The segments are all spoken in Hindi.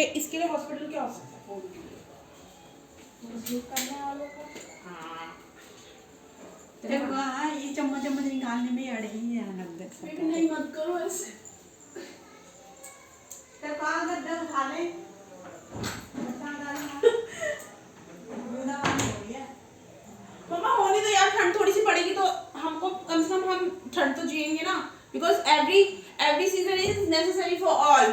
इसके लिए हॉस्पिटल क्या हो सकता है फोन के लिए करने वालों को। हाँ तेरे को ये चम्मच चम्मच निकालने में अड़े ही है लग बेबी नहीं मत करो ऐसे। तेरे को गड्ढा उठा ले मम्मा होने तो यार, ठंड थोड़ी सी पड़ेगी तो हमको कम से कम हम ठंड तो जिएंगे ना, because every season is necessary for all.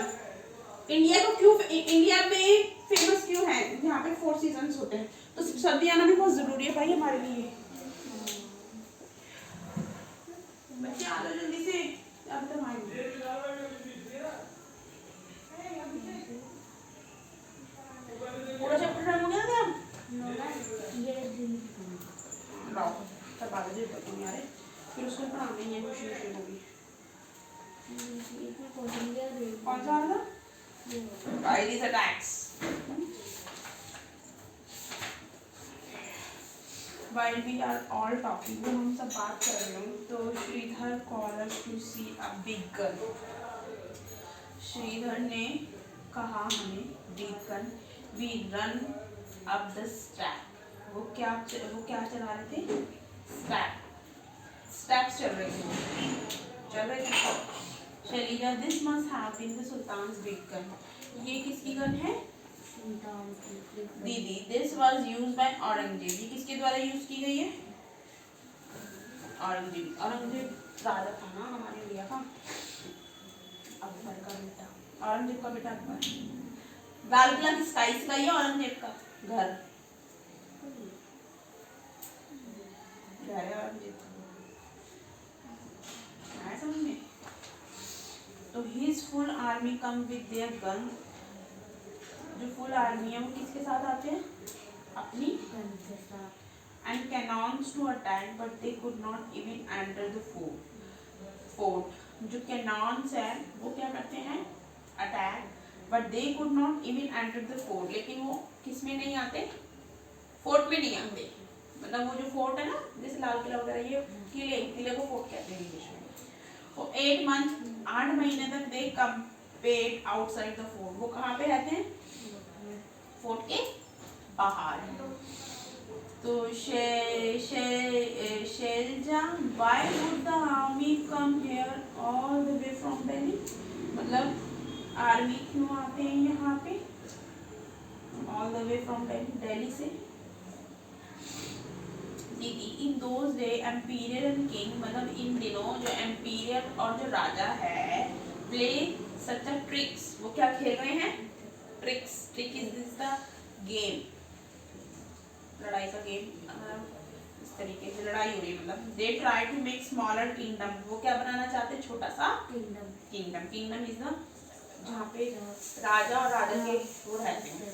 India में फेमस क्यों है, यहाँ पे 4 सीजन्स होते हैं, तो सर्दी आना भी बहुत जरूरी है भाई हमारे लिए। बच्चे आ जाओ जल्दी से, अब तक आएंगे। पूरा चैप्टर खत्म हो गया क्या? लाओ तब आ जाओ तक नहीं आ रहे, फिर उसको पढ़ाना ही है खुशी को भी। कौन सा आ रहा था? Why these attacks? While we are all talking, जब हम सब बात कर रहे हो तो Shridhar called us to see a big gun. Shridhar ने कहा हमें big gun. We run up the stack. वो क्या चला रहे थे? Stacks चल रहे थे। Shailaja, this must have been the Sultan's big gun. ये किसकी गन है? दीदी, this was used by Aurangzeb. ये किसके द्वारा यूज की गई है? औरंगजेब राजा था ना हमारे इंडिया का, अकबर का बेटा, औरंगजेब का बेटा अकबर। लाल किला किसका? इसका ही है औरंगजेब का घर है औरंगजेब का। आया समझ में? तो his full army come with their guns. जो फुल आर्मी है वो किसके साथ आते हैं? अपनी गन के साथ। And cannons to attack, but they could not even enter the fort. जो cannons है वो क्या करते हैं? Attack, but they could not even enter the fort. लेकिन वो किस में नहीं आते? फोर्ट में नहीं आते। मतलब वो जो फोर्ट है ना, जैसे लाल किला वगैरह, ये किले को फोर्ट कहते हैं इंग्लिश में। वो 8 months 8 महीने तक they camped outside the fort. वो कहाँ पे रहते हैं? फोर्ट के बाहर। तो Shailaja, why would the army come here all the way from Delhi? मतलब आर्मी क्यों आते हैं यहाँ पे all the way from Delhi से? दीदी, in those day imperial and king, मतलब इन दिनों जो एम्पीरियल और जो राजा है प्ले सच अ ट्रिक्स। वो क्या खेल रहे हैं? Tricks. Trick is this the game, लड़ाई का गेम। इस तरीके से लड़ाई हो रही है, मतलब they try to make smaller kingdom. वो क्या बनाना चाहते हैं? छोटा सा किंगडम। किंगडम इज द जहाँ पे राजा और राजा के वो रहते हैं,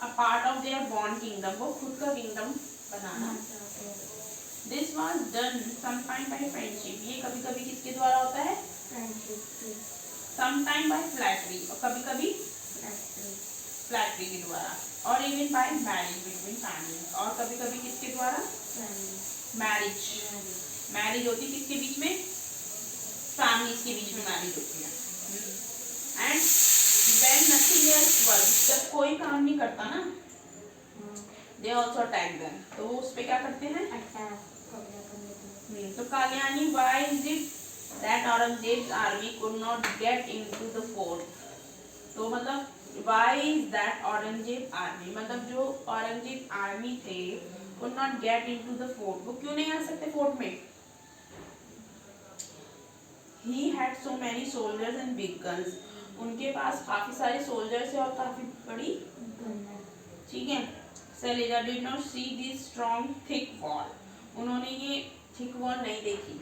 a part of their born kingdom. वो खुद का किंगडम बनाना। This was done sometime by friendship. ये कभी कभी किसके द्वारा होता है? समटाइम बाय फ्लैटरी, और कभी कभी फ्लैटरी के द्वारा, और even bye marriage between families, और कभी कभी किसके द्वारा? मैरिज होती है किसके बीच में? फैमिलीज के बीच में मैरिज होती है। And when nothing else works, जब कोई काम नहीं करता ना, दे आल्सो अटैक देम, तो वो उस पे क्या करते हैं? तो Kalyani, why is it that Aurangzeb's army could not get into the fort? तो मतलब why is that Aurangzeb army, मतलब जो औरंगजेब आर्मी थे could not get into the fort, वो क्यों नहीं आ सकते फोर्ट में? He had so many soldiers and big guns. उनके पास काफी सारे सोल्जर्स है और काफी बड़ी गन है। ठीक है। Shailaja did not see this strong thick wall. उन्होंने ये thick wall नहीं देखी।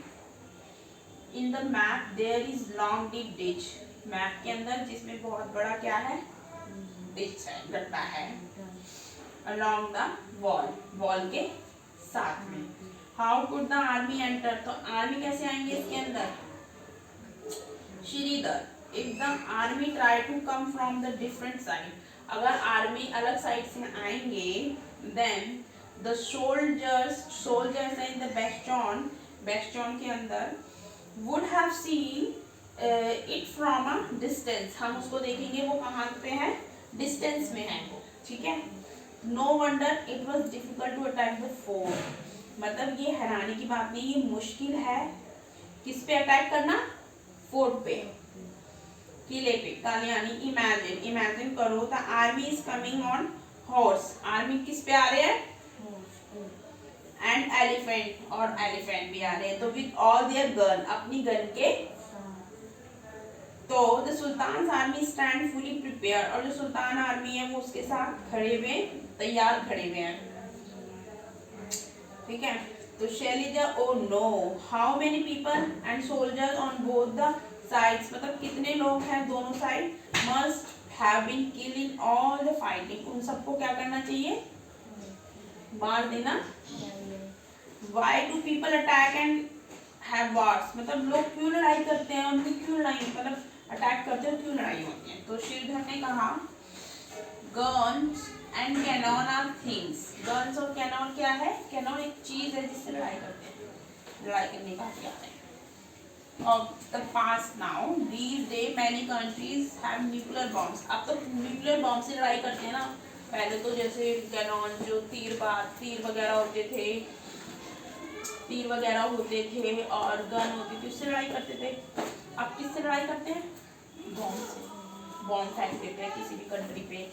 In the map there is long deep ditch. Map के अंदर जिसमें बहुत बड़ा क्या है? ditch है, गड्ढा है। Along the wall के साथ में। How could the army enter? तो आर्मी कैसे आएंगे इसके अंदर? Shridhar, if the army try to come from the different side, अगर आर्मी अलग साइड से आएंगे, then the soldiers in the bastion के अंदर would have seen it from a distance, हम उसको देखेंगे वो कहाँ पे है, डिस्टेंस में है वो, ठीक है। No wonder it was difficult to attack the fort, मतलब ये हैरानी की बात नहीं, ये मुश्किल है किस पे अटैक करना, फोर्ट पे, किले पे। यानी इमेजिन, इमेजिन करो the army is coming on horse, army किस पे आ रहे हैं, एंड एलिफेंट, और एलिफेंट भी आ रहे हैं, तो विद ऑल देयर गन, अपनी गन के। तो the sultan army stand fully prepare, और जो सुल्तान आर्मी है वो उसके साथ खड़े हुए, तैयार खड़े हुए हैं, ठीक है। तो Shailja, oh no, how many people and soldiers on both the sides, मतलब कितने लोग हैं दोनों side, must have been killed in all the fighting, उन सबको क्या करना चाहिए, मार देना। Why do people attack and have wars, मतलब लोग क्यों लड़ाई करते हैं, उनकी क्यों लड़ाई, मतलब अटैक करते हैं क्यों लड़ाई होती है। तो श्रीधर ने कहा guns and cannon are things, guns और कैनॉन क्या है, कैनॉन एक चीज है जिससे लड़ाई करते हैं, लड़ाई करने का हथियार है। Of the past now, these days many countries have nuclear bombs, अब तो न्यूक्लियर बॉम्ब से लड़ाई करते हैं ना, पहले तो जैसे कैनॉन जो तीर वगैरह होते थे, तीर वगैरह होते थे और गन होती थी, उससे लड़ाई करते थे। अब किससे लड़ाई करते हैं, बॉम्ब से, बॉम्ब फेंक देते हैं किसी भी कंट्री पे।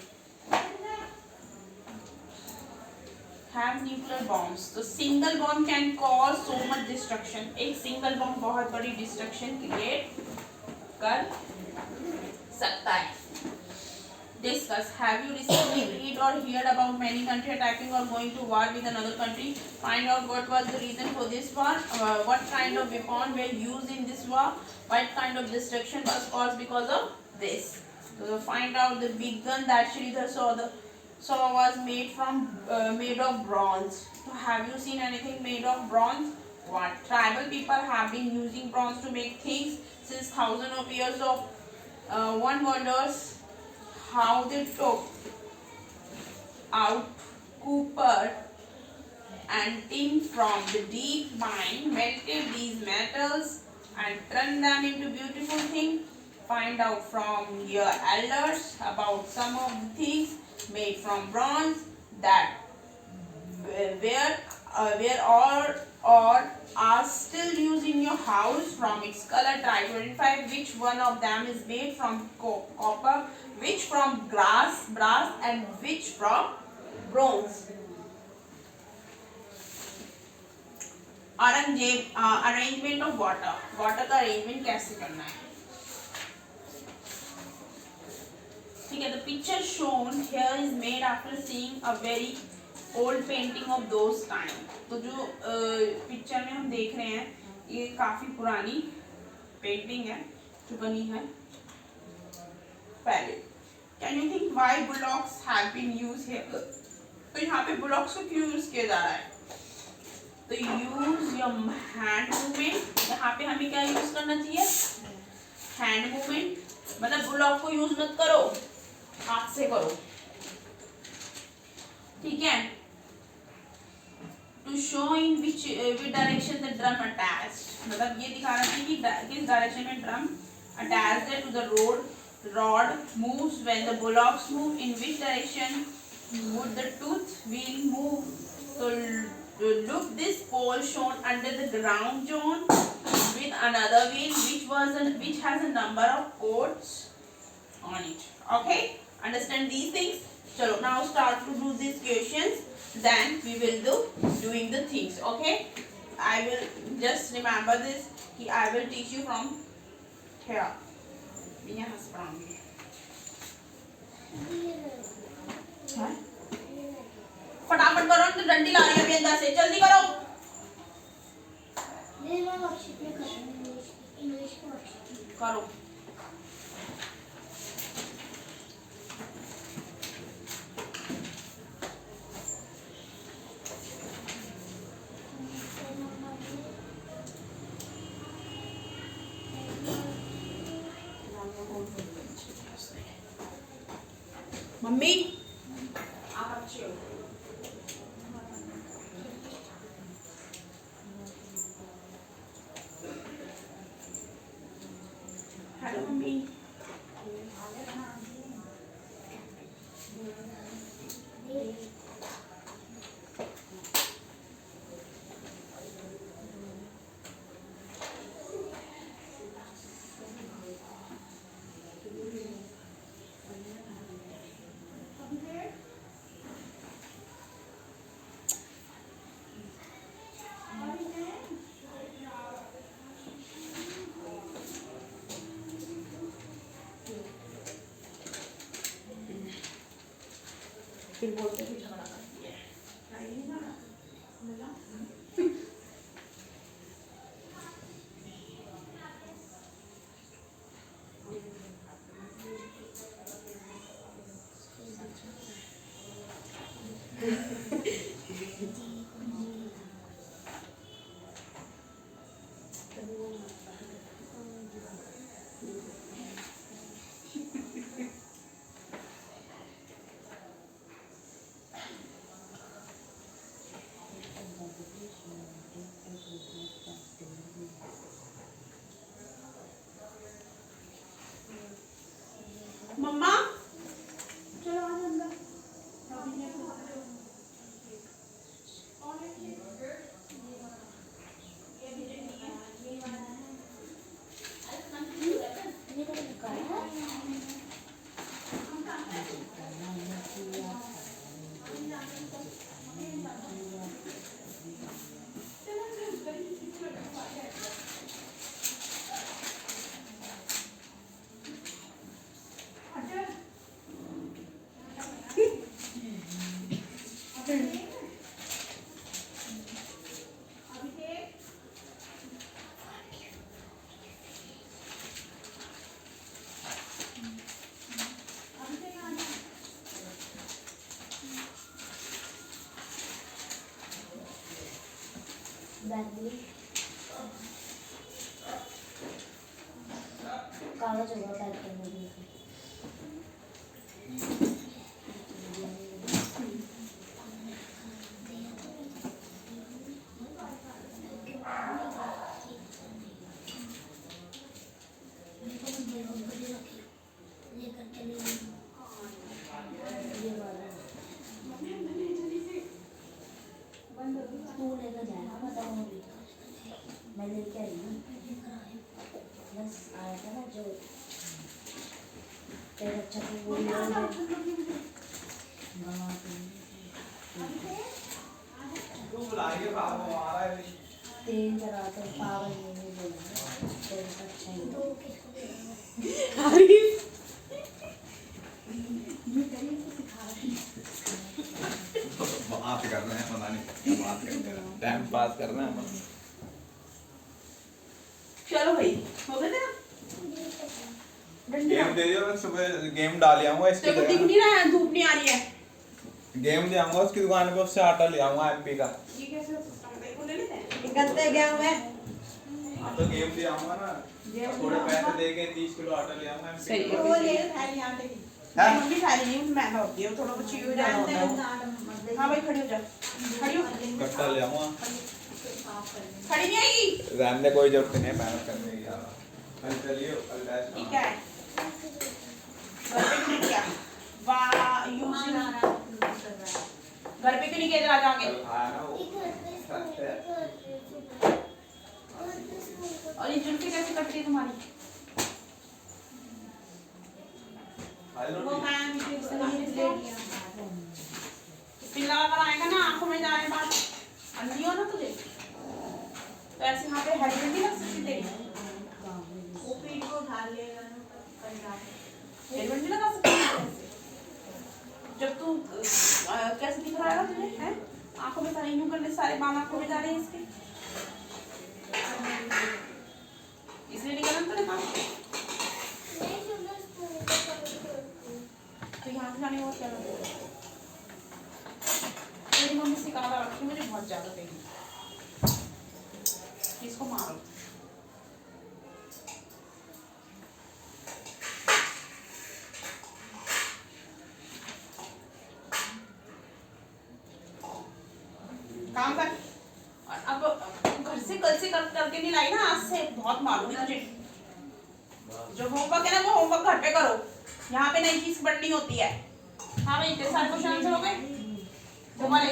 Have nuclear bombs, तो single bomb can cause so much destruction, एक सिंगल बॉम्ब बहुत बड़ी डिस्ट्रक्शन क्रिएट कर सकता है। Discuss, have you recently read or heard about many countries attacking or going to war with another country? Find out what was the reason for this war, what kind of weapon were used in this war, what kind of destruction was caused because of this. So find out the big gun that Sridhar saw was made of bronze. So have you seen anything made of bronze? What tribal people have been using bronze to make things since thousands of years of one wonders how they took out copper and tin from the deep mine, melted these metals and turned them into beautiful things. Find out from your elders about some of the things made from bronze that were or are still used in your house. From its color, try to identify which one of them is made from copper, which from brass, and which from bronze. Arrangement of water, water का अरेंजमेंट कैसे करना है, ठीक है। The picture shown here is made after seeing a very old painting of those time, तो जो पिक्चर में हम देख रहे हैं ये काफी पुरानी पेंटिंग है जो बनी है पहले। Can you think why bullocks have been used here, तो यहाँ पे बुलॉक्स को क्यों यूज किया जा रहा है, तो यूज योर हैंड मूवमेंट, यहाँ पे हमें क्या यूज करना चाहिए, हैंड मूवमेंट, मतलब ब्लॉक को यूज मत करो, हाथ से करो, ठीक है। To show in which direction the drum attached, मतलब ये दिखा रहा है कि किस डायरेक्शन में ड्रम अटैच्ड है to the rod moves when the bullocks move, in which direction would the tooth wheel move. So look, this pole shown under the ground zone with another wheel which has a number of codes on it. Okay, understand these things. Chalo, now start to do these questions, then we will do doing the things. Okay, I will just remember this कि I will teach you from here. यहाँ से पढ़ाऊंगी। फटाफट करो, तो डंडी ला रही है अभी अंदर से, जल्दी करो। करो। मम्मी आप अच्छे हो, हेलो मम्मी। फिर बोलते हैं झगड़ा करती है। नहीं ना, बोला। मम्मा चलो आ जाओ अंदर। कागज होगा पैक करने के लिए। तू लेकर जाएगा बताओ मैं लेके आई हूँ बस आया था ना जो तेरे अच्छा तो वो तेल करा तो पागल नहीं बोला तेरे का अच्छा ही बात करना है पता नहीं बात करने टाइम पास करना है। चलो भाई हो गया तेरा गेम दे दियो मैं सुबह गेम डाल आऊंगा इसकी तेरे को दिख नहीं रहा है धूप नहीं आ रही है। गेम ले आऊंगा उसकी दुकान पे उससे आटा ले आऊंगा एमपी का। ये कैसे सिस्टम है को ले लेते हैं गत्ते गया हुआ है। हाँ तो गेम ले आऊंगा ना थोड़े पैसे दे के 30 किलो आटा ले आऊंगा एमपी सही का। है। वो ले थैली आटे की। हाँ? मम्मी खा रही है मैं होती है थोड़ा कुछ यूज जानते जानते हैं हो। ना आटा हाँ भाई खड़ी हो जा खड़ी हो कट्टा ले आऊंगा खड़ी नहीं आएगी। रहने कोई जरूरत नहीं है मेहनत करने की यार। कल चलिए कल डैश ठीक है घर पे क्यों नहीं किया वाह यूजिंग घर पे क्यों नहीं किया जरा जाके कल आया ना वो सच है। और ये जुल्फी कैसे कटती है तुम्हारी हेलो वो मैं मुझे इससे ले लिया पिन लगा कर आएगा ना आंखों में जाने बाद अंधी हो ना तुझे तो ऐसे यहाँ पे हेडबैंड नहीं लग सकती तेरी वो पीठ को उठा लेगा ना हेडबैंड नहीं लगा सकती ऐसे जब तू कैसे दिख रहा है तुझे हैं आंखों में सारे यूं करने सारे बाल आंखों में जा रहे हैं इसके इसलिए नहीं करना तेरे काम तो यहाँ से जाने और क्या लगेगा मेरी मम्मी सिखा रखी मुझे बहुत ज्यादा देगी इसको मारो काम कर अब घर से कल से करके नहीं लाई ना आज से बहुत मारूंगी तुझे जो होमवर्क है ना वो होमवर्क घर पे करो, यहाँ पे नई चीज पढ़नी होती है। हाँ भाई इतने सारे क्वेश्चन आंसर हो गए तुम्हारे।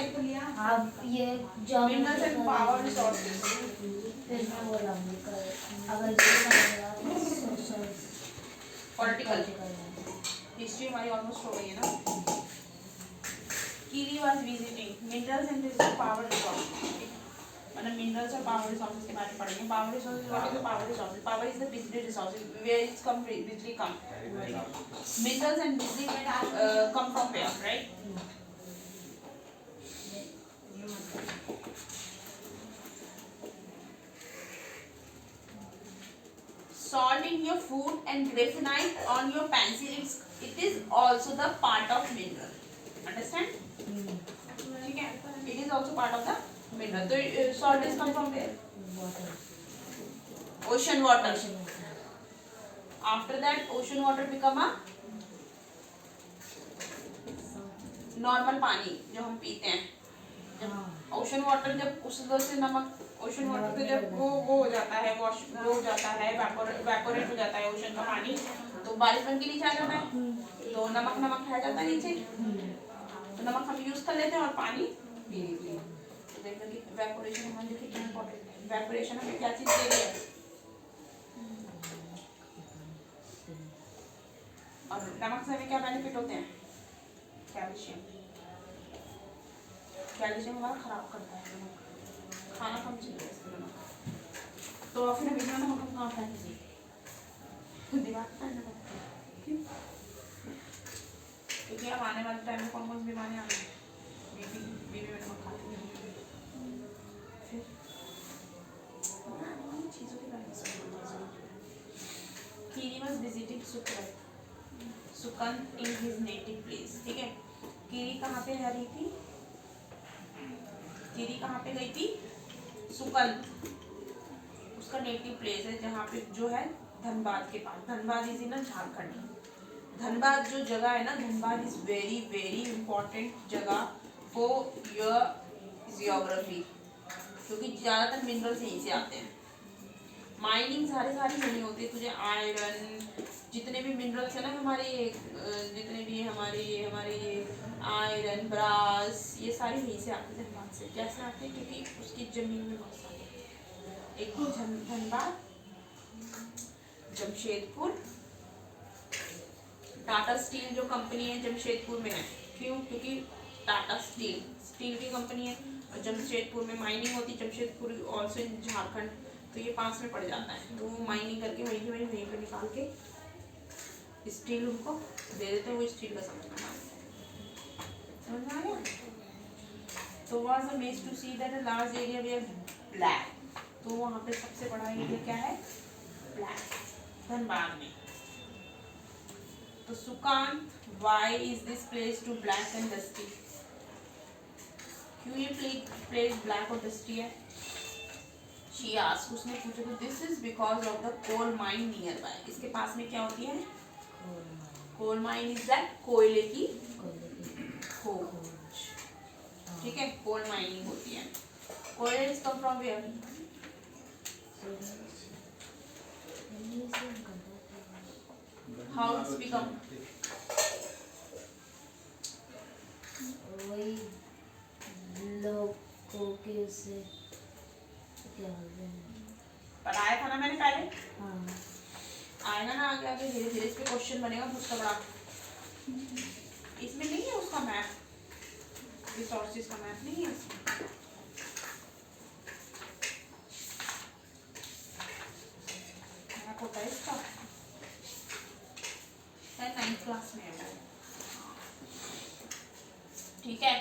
आप ये मिनरल्स एंड पावर रिसोर्सेज, फिर मैं वो लाऊंगी अगर ये पॉलिटिकल हिस्ट्री हमारी ऑलमोस्ट हो गई है ना। कीरी was visiting minerals and power resources, मतलब मिनरल्स और पावर रिसोर्सेज के बारे में पढ़ेंगे। Power resources, what is the power resources? Power is the bijli resources, where is come bijli come, minerals and bijli come from where, right? Salt in your food and graphite on your pencil, it is also the part of mineral. Understand? ठीक है? It is also part of the mineral. So salt is come from where? Ocean water. After that, ocean water become a normal पानी जो हम पीते हैं। जब ओशन वाटर जब उस से नमक ओशन वाटर से जब वो हो जाता है, वॉश हो जाता है, वैपोरेट हो जाता है ओशन का पानी, तो बारिश बन के नीचे आ जाता है, तो नमक नमक रह जाता है नीचे, तो नमक हम यूज कर लेते हैं और पानी पी लेते हैं। तो देखो कि वैपोरेशन हमारे लिए कितना इम्पोर्टेंट है। वैपोरेशन हमें क्या चीज दे रही है? और नमक से हमें क्या बेनिफिट होते हैं? कैल्शियम। कैल्शियम हमारा खराब करता है, नमक खाना कम चाहिए इसमें नमक, तो फिर अभी नमक हम कहाँ खाएंगे? दिमाग खाना पड़ता है क्यों? क्योंकि अब आने वाले टाइम में कौन कौन सी बीमारी आनी है? बीबी में नमक खाते हैं, फिर चीज़ों के बारे में। कीरी was visiting Sukant in his native place, ठीक है? कीरी कहाँ पे रह रही थी? कीरी कहाँ पे गई थी? सुकंत, उसका नेटिव प्लेस है जहाँ पे जो है धनबाद के पास। Dhanbad is in Jharkhand. धनबाद जो जगह है ना, Dhanbad is very very important जगह फॉर योर जियोग्राफी, क्योंकि ज़्यादातर मिनरल्स यहीं से आते हैं। माइनिंग सारे नहीं होती, तुझे आयरन जितने भी मिनरल्स है ना हमारे, जितने भी हमारे ये आयरन, ब्रास, ये सारे यहीं से आते हैं धनबाद से। कैसे आते हैं? क्योंकि उसकी जमीन में बहुत सारे, एक धनबाद, जमशेदपुर, टाटा स्टील जो कंपनी है जमशेदपुर में है। क्यों? क्योंकि टाटा स्टील की कंपनी है और जमशेदपुर में माइनिंग होती है। जमशेदपुर ऑल्सो इन झारखंड, तो ये पास में पड़ जाता है, तो वो माइनिंग करके वहीं पे निकाल के स्टील उनको दे देते हैं, वो स्टील का समझ में आ गया। तो was amazed to see that a large area where black, तो वहाँ पे सबसे बड़ा एरिया क्या है? ब्लैक, धनबाद में। तो Sukant, why is this place to black and dusty? क्यों ये प्लेस ब्लैक और डस्टी है? She asked, उसने पूछा, तो this is because of the coal mine nearby. इसके पास में क्या होती है? कोल माइन इज दैट कोयले की खोज, ठीक है? कोल माइनिंग होती है। कोयल is come from where? How it's become? वही लोगों के से क्या बोलते हैं, पढ़ाया था ना मैंने पहले, हाँ आएगा ना आगे आगे धीरे धीरे इस पे क्वेश्चन बनेगा उसका बड़ा। इसमें नहीं है उसका मैप, रिसोर्सेज का मैप नहीं है इसमें। मैप होता है इसका, 9th क्लास में है, ठीक है?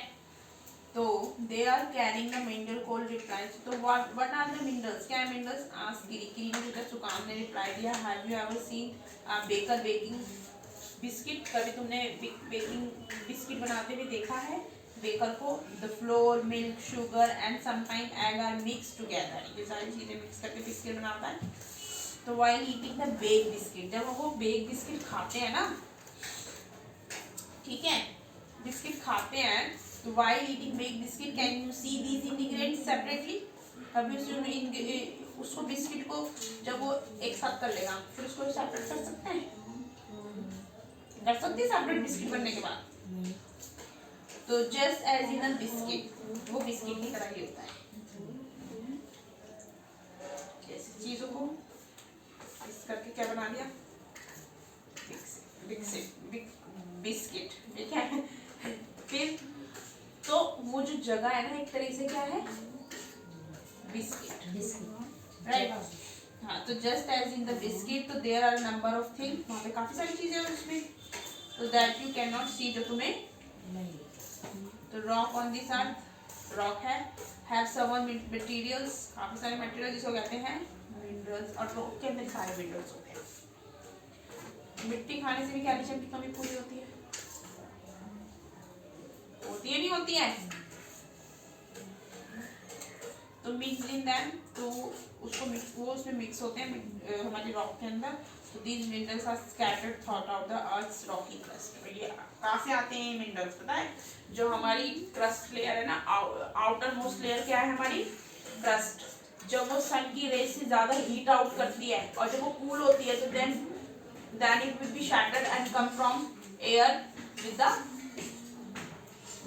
तो they are carrying the mineral coal replies, तो व्हाट आर द मिनरल्स? क्या है मिनरल्स? आस्क कीरी ने पूछा, सुकांत ने रिप्लाई दिया, have you ever seen baker baking biscuit? कभी तुमने बेकिंग बिस्किट बनाते हुए देखा है? बेकर को the flour, milk, sugar and sometime egg are mix together, ये सारी चीजें मिक्स करके बिस्किट बनाता है। तो while eating the bake biscuit, जब वो बेक बिस्किट खाते हैं ना, ठीक है, बिस्किट खाते हैं, तो while eating baked biscuit can you see these ingredients separately? कभी उसको बिस्किट को जब वो एक साथ कर लेगा फिर उसको सेपरेट कर सकते हैं, कर सकते हैं सेपरेट बिस्किट बनने के बाद। तो just as in a biscuit, वो बिस्किट की तरह ही होता है। ऐसी चीजों को इस करके क्या बना दिया, बिस्किट, ठीक है। फिर तो वो जो जगह है ना एक तरीके से क्या है, बिस्किट, राइट। हाँ, तो just as in the biscuit, तो there are number of thing, वहाँ पे काफी सारी चीजें हैं उसमें, तो that you can not see, जो तुम्हें तो rock on this earth, rock है, हैव सम मटेरियल्स, काफी सारे मटेरियल जिसको कहते हैं मिनरल्स, और रॉक के अंदर सारे मिनरल्स होते हैं। मिट्टी खाने से भी कैल्शियम की कमी पूरी होती है, होती है नहीं होती है, तो मिक्स इन दैम, तो उसको वो उसमें मिक्स होते हैं हमारी रॉक के अंदर। तो these minerals are scattered throughout the earth's rocky crust. ये कहाँ से आते हैं ये मिनरल्स पता है, जो हमारी क्रस्ट लेयर है ना, आउटर मोस्ट लेयर क्या है हमारी क्रस्ट, जब वो सन की रेस से ज्यादा हीट आउट करती है और जब वो कूल होती है तो then it will be shattered and come from air with the,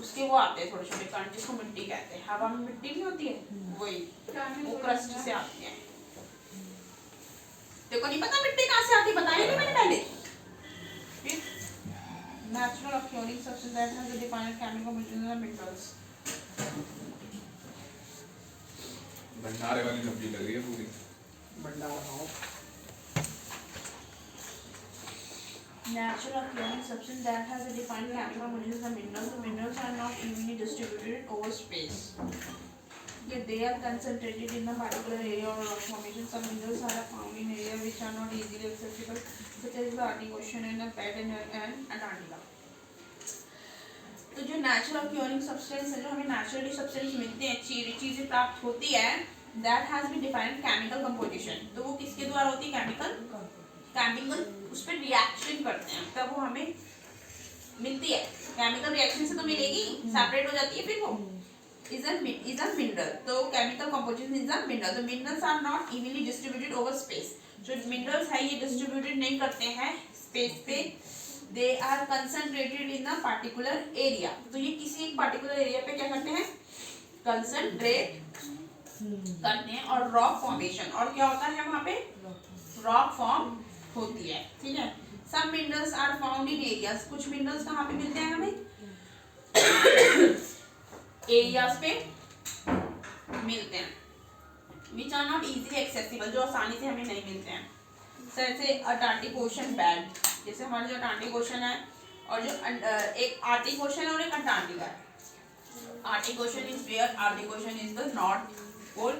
उसके वो आते हैं छोटे छोटे कण जिसको मिट्टी कहते हैं। हवा में मिट्टी नहीं होती है, वही वो क्रस्ट से आती है। देखो नहीं पता मिट्टी कहाँ से आती, बताया नहीं मैंने पहले। फिर natural occurring substance that has a defined chemical material minerals। भंडारे वाली सब्जी लग रही है पूरी, भंडारा खाओ। Natural occurring substance that has a defined chemical material and minerals. The minerals are not evenly distributed over space. Yet they are concentrated in a particular area or rock formation. Some minerals are found in areas which are not easily accessible, such as the Arctic Ocean and the bed and Antarctica. तो जो नेचुरल ऑक्योरिंग सब्सटेंस है, जो हमें नेचुरली सब्सटेंस मिलते हैं, चीजें प्राप्त होती है, that has been defined chemical composition. तो वो किसके द्वारा होती है, केमिकल उस पर रिएक्शन करते हैं तब वो हमें मिलती है। केमिकल रिएक्शन से तो मिलेगी, सेपरेट हो जाती है, फिर वो is a mineral। तो chemical composition is a mineral. The minerals are not evenly distributed over space. जो मिनरल्स है ये डिस्ट्रीब्यूटेड नहीं करते हैं स्पेस पे, they are concentrated in a particular area. तो ये किसी एक पार्टिकुलर एरिया पे क्या करते हैं, कंसंट्रेट करते हैं। और रॉक फॉर्मेशन, और क्या होता है वहाँ पे, रॉक फॉर्म होती है, ठीक है। सब minerals are found in areas. कुछ मिनरल्स कहाँ पे मिलते हैं हमें, एरियाज पे मिलते हैं, which are not easily accessible, जो आसानी से हमें नहीं मिलते हैं। जैसे अटार्कटिक ओशन बेड, जैसे हमारा जो अटार्कटिक ओशन है और जो एक आर्टिक ओशन है और एक अंटार्कटिका है। Arctic Ocean is where, Arctic Ocean is the North Pole,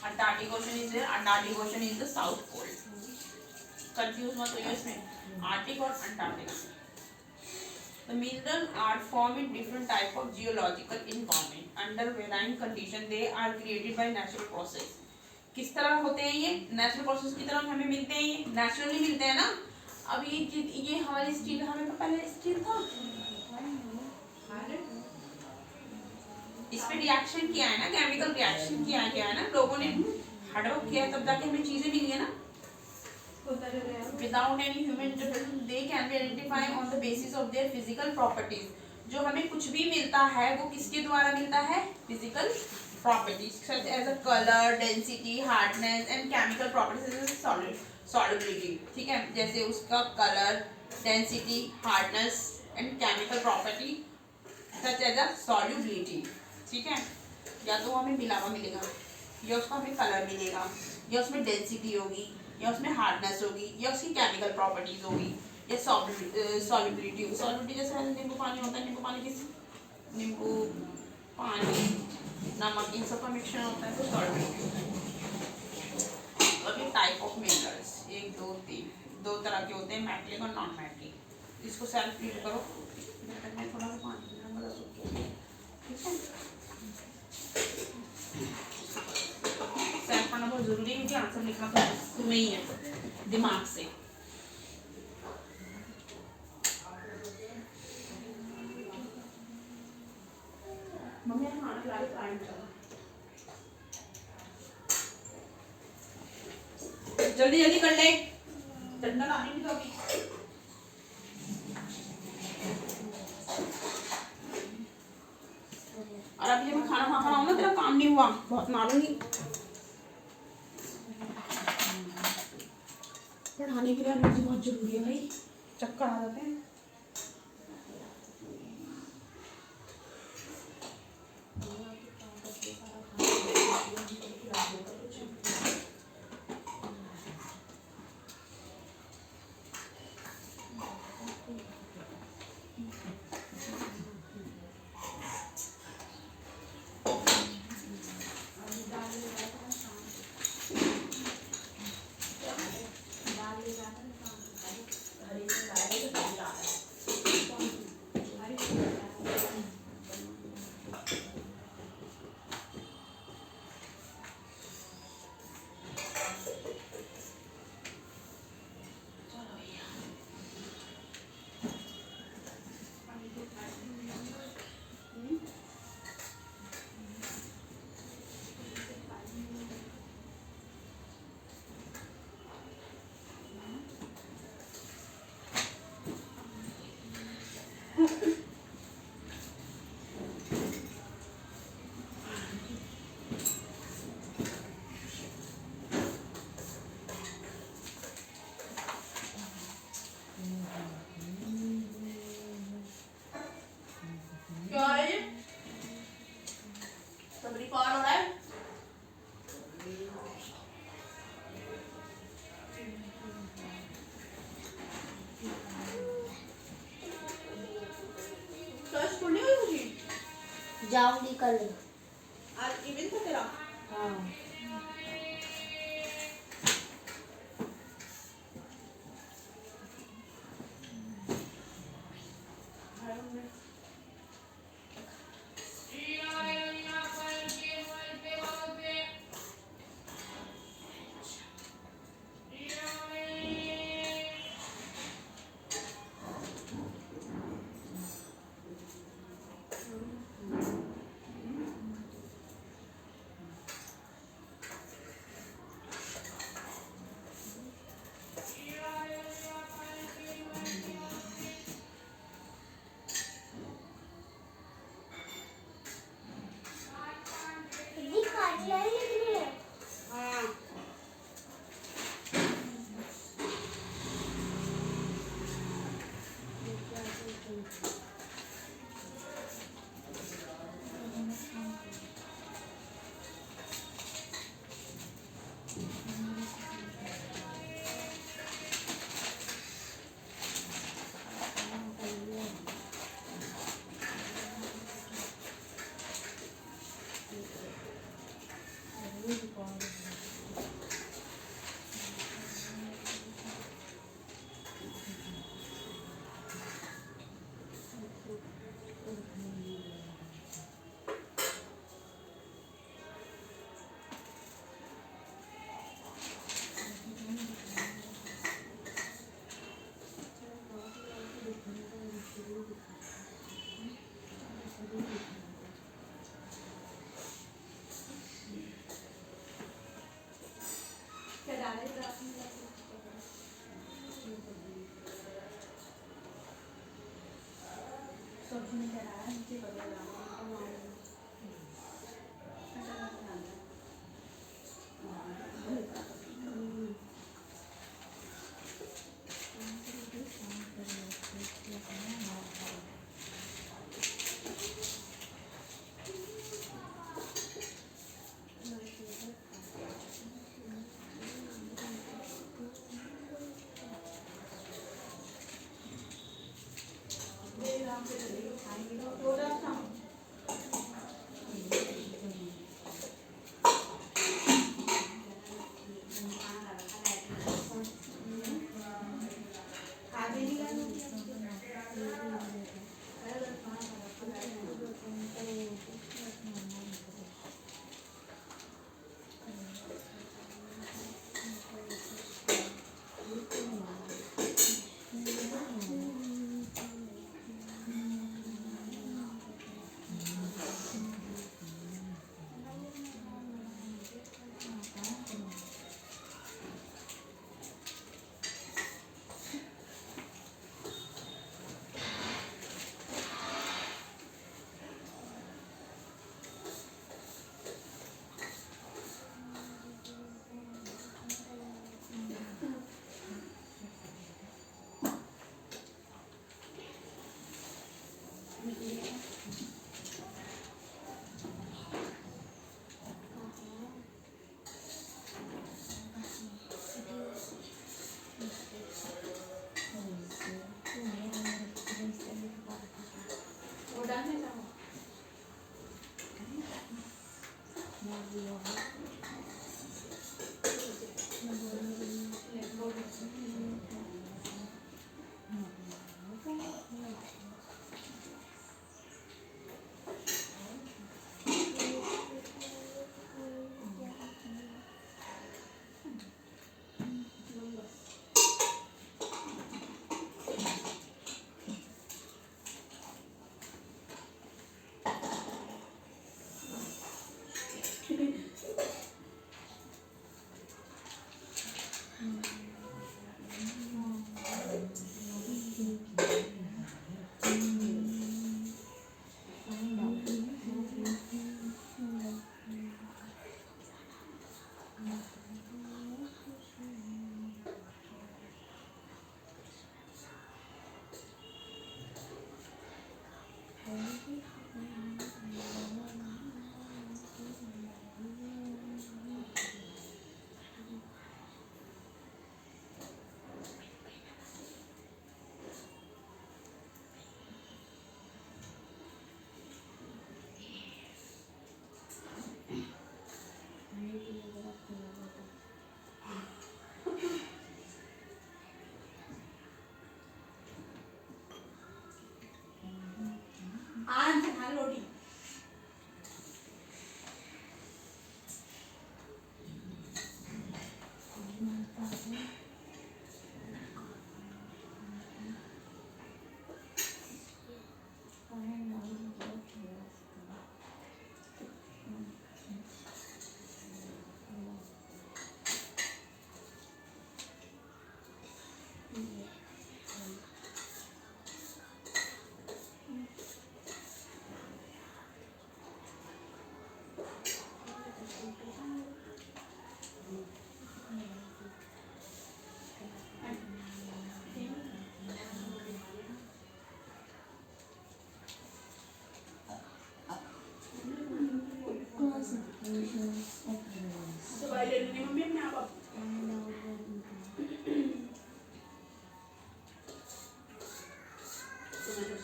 Antarctic Ocean is where, Antarctic Ocean is the South Pole. Confuse मत होइए इसमें, आर्टिक और Antarctica. The minerals are formed in different type of geological environment under varying condition. They are created by natural process. किस तरह होते हैं ये, नेचुरल प्रोसेस की तरह हमें मिलते हैं, ये नेचुरली मिलते हैं ना। अब ये हमारी स्टील, हमें तो पहले स्टील था, इस पे रिएक्शन किया है ना, केमिकल रिएक्शन किया है ना, लोगों ने हार्डवर्क किया तब जाके हमें चीजें मिली है ना। Without any human intervention, they can be identified on the basis of their physical properties. जो हमें कुछ भी मिलता है वो किसके द्वारा मिलता है, physical properties such as a color, density, hardness and chemical properties such as solubility। ठीक है, जैसे उसका color, density, hardness and chemical property such as a solubility। ठीक है, या तो हमें मिला हुआ मिलेगा, या उसका हमें कलर मिलेगा, या उसमें डेंसिटी होगी, या उसमें हार्डनेस होगी, या उसकी केमिकल प्रॉपर्टीज होगी, या सॉल्युबिलिटी होगी। सॉल्युबिलिटी जैसे नींबू पानी होता है, नींबू पानी किस, नींबू पानी नमक इन सब का मिक्सचर होता है, तो सॉल्युबिलिटी होता है। अभी टाइप ऑफ मिनरल्स 1 2 3 दो तरह के होते हैं, मेटलिक और नॉन मेटलिक। इसको सेल्फ रीड करो, मैं थोड़ा सा पानी पीना बड़ा सुख, ठीक है। सेल्फ पढ़ना बहुत जरूरी है क्योंकि आंसर लिखना तो तुम्हें ही है दिमाग से। मम्मी खाना खिला के टाइम चला। जल्दी जल्दी कर ले, डंडा लाने की तो अभी। और अभी जब मैं खाना खा कर आऊँ ना, तेरा काम नहीं हुआ, बहुत मारूंगी। पढ़ाने के लिए एनर्जी बहुत जरूरी है भाई, चक्कर आ जाते हैं। क्या है ये? सब रिकॉर्ड हो रहा है। तो स्कूल नहीं गई खुशी? जाऊंगी कल। आज इवेंट था तेरा? हाँ। हाँ। सब्जी में क्या रहा है मुझे पता लगा।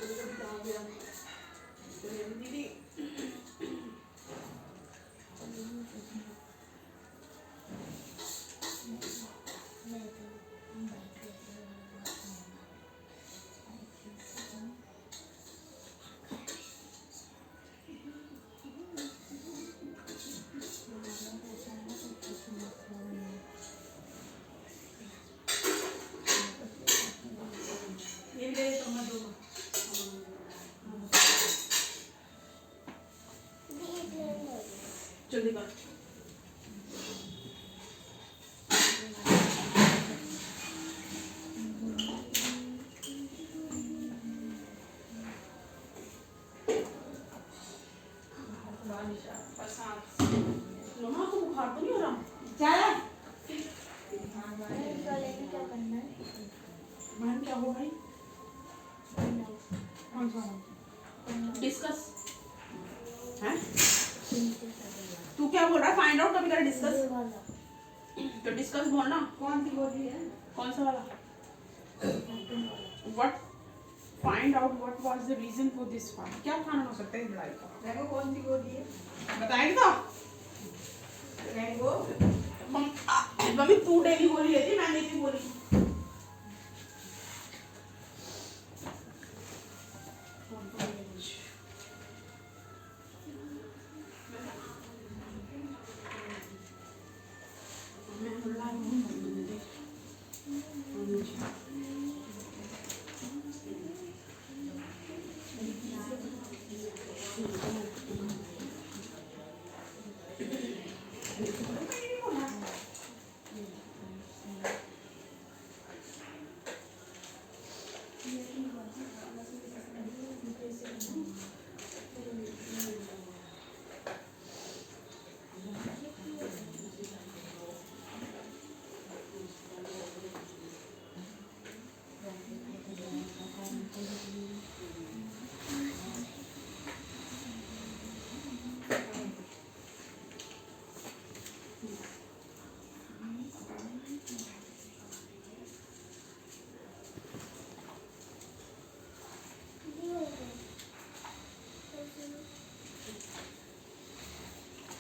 दीदी ये ले चम्मच दो। जल्दी कर। मम्मा को बुखार तो नहीं हो रहा? मैम क्या हो भाई? कौन सा? डिस्कस है? तू क्या बोल रहा है? फाइंड आउट कभी कर डिस्कस। तो डिस्कस बोलना। कौन सी बोल रही है? कौन सा वाला? What? Find out what was the reason for this fight. क्या कारण हो सकता है इस लड़ाई का? देखो कौन सी बोल रही है? बताएगी तो? मैंगो। मम्मी तू डेली बोली रहती, मैं नहीं बोली।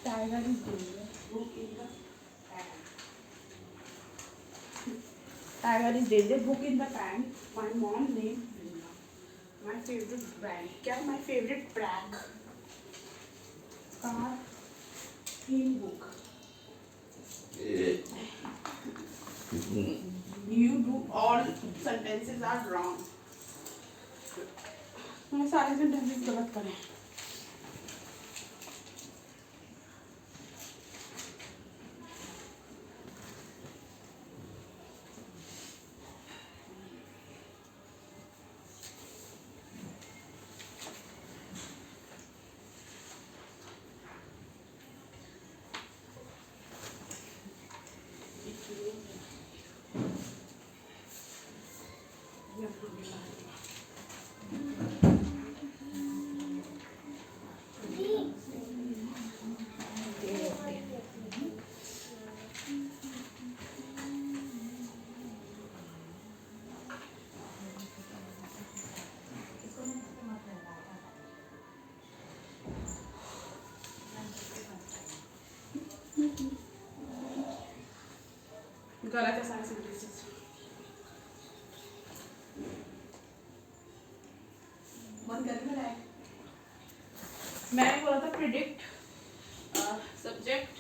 Tiger is dangerous. Tiger is dangerous. Book in the pan. My mom named Rina. My favorite brand. क्या my favorite brand? Car theme book. You do all sentences are wrong. मैं सारे sentences गलत करे. गलत है सारे सेंटेंसेस। बंद करने में मैंने बोला था प्रिडिक्ट सब्जेक्ट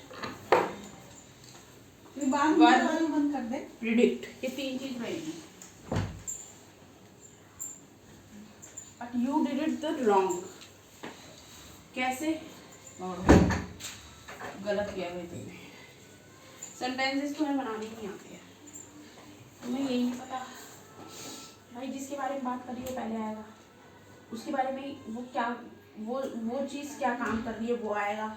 बंद कर दे। प्रिडिक्ट, ये तीन चीज रहेगी। But you did it the wrong. कैसे? गलत किया भाई तुमने। सेंटेंसेस तुम्हें बनाने नहीं आते हैं, तुम्हें यही नहीं पता भाई जिसके बारे में बात कर रही है पहले आएगा, उसके बारे में वो क्या वो चीज़ क्या काम कर रही है वो आएगा,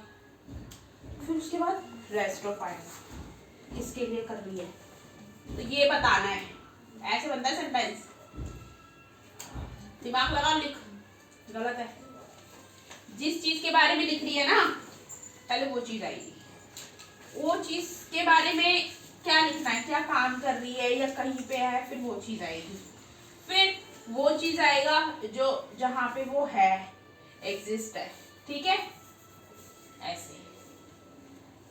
फिर उसके बाद रेस्ट ऑफ आएगा इसके लिए कर रही है, तो ये बताना है। ऐसे बनता है सेंटेंस। दिमाग लगा लिख। गलत है। जिस चीज़ के बारे में लिख रही है ना पहले वो चीज़ आएगी। वो चीज़ के बारे में क्या लिखना है, क्या काम कर रही है या कहीं पे है, फिर वो चीज़ आएगी। फिर वो चीज़ चीज आएगा जो जहां पे वो है, एग्जिस्ट है, ठीक है। ऐसे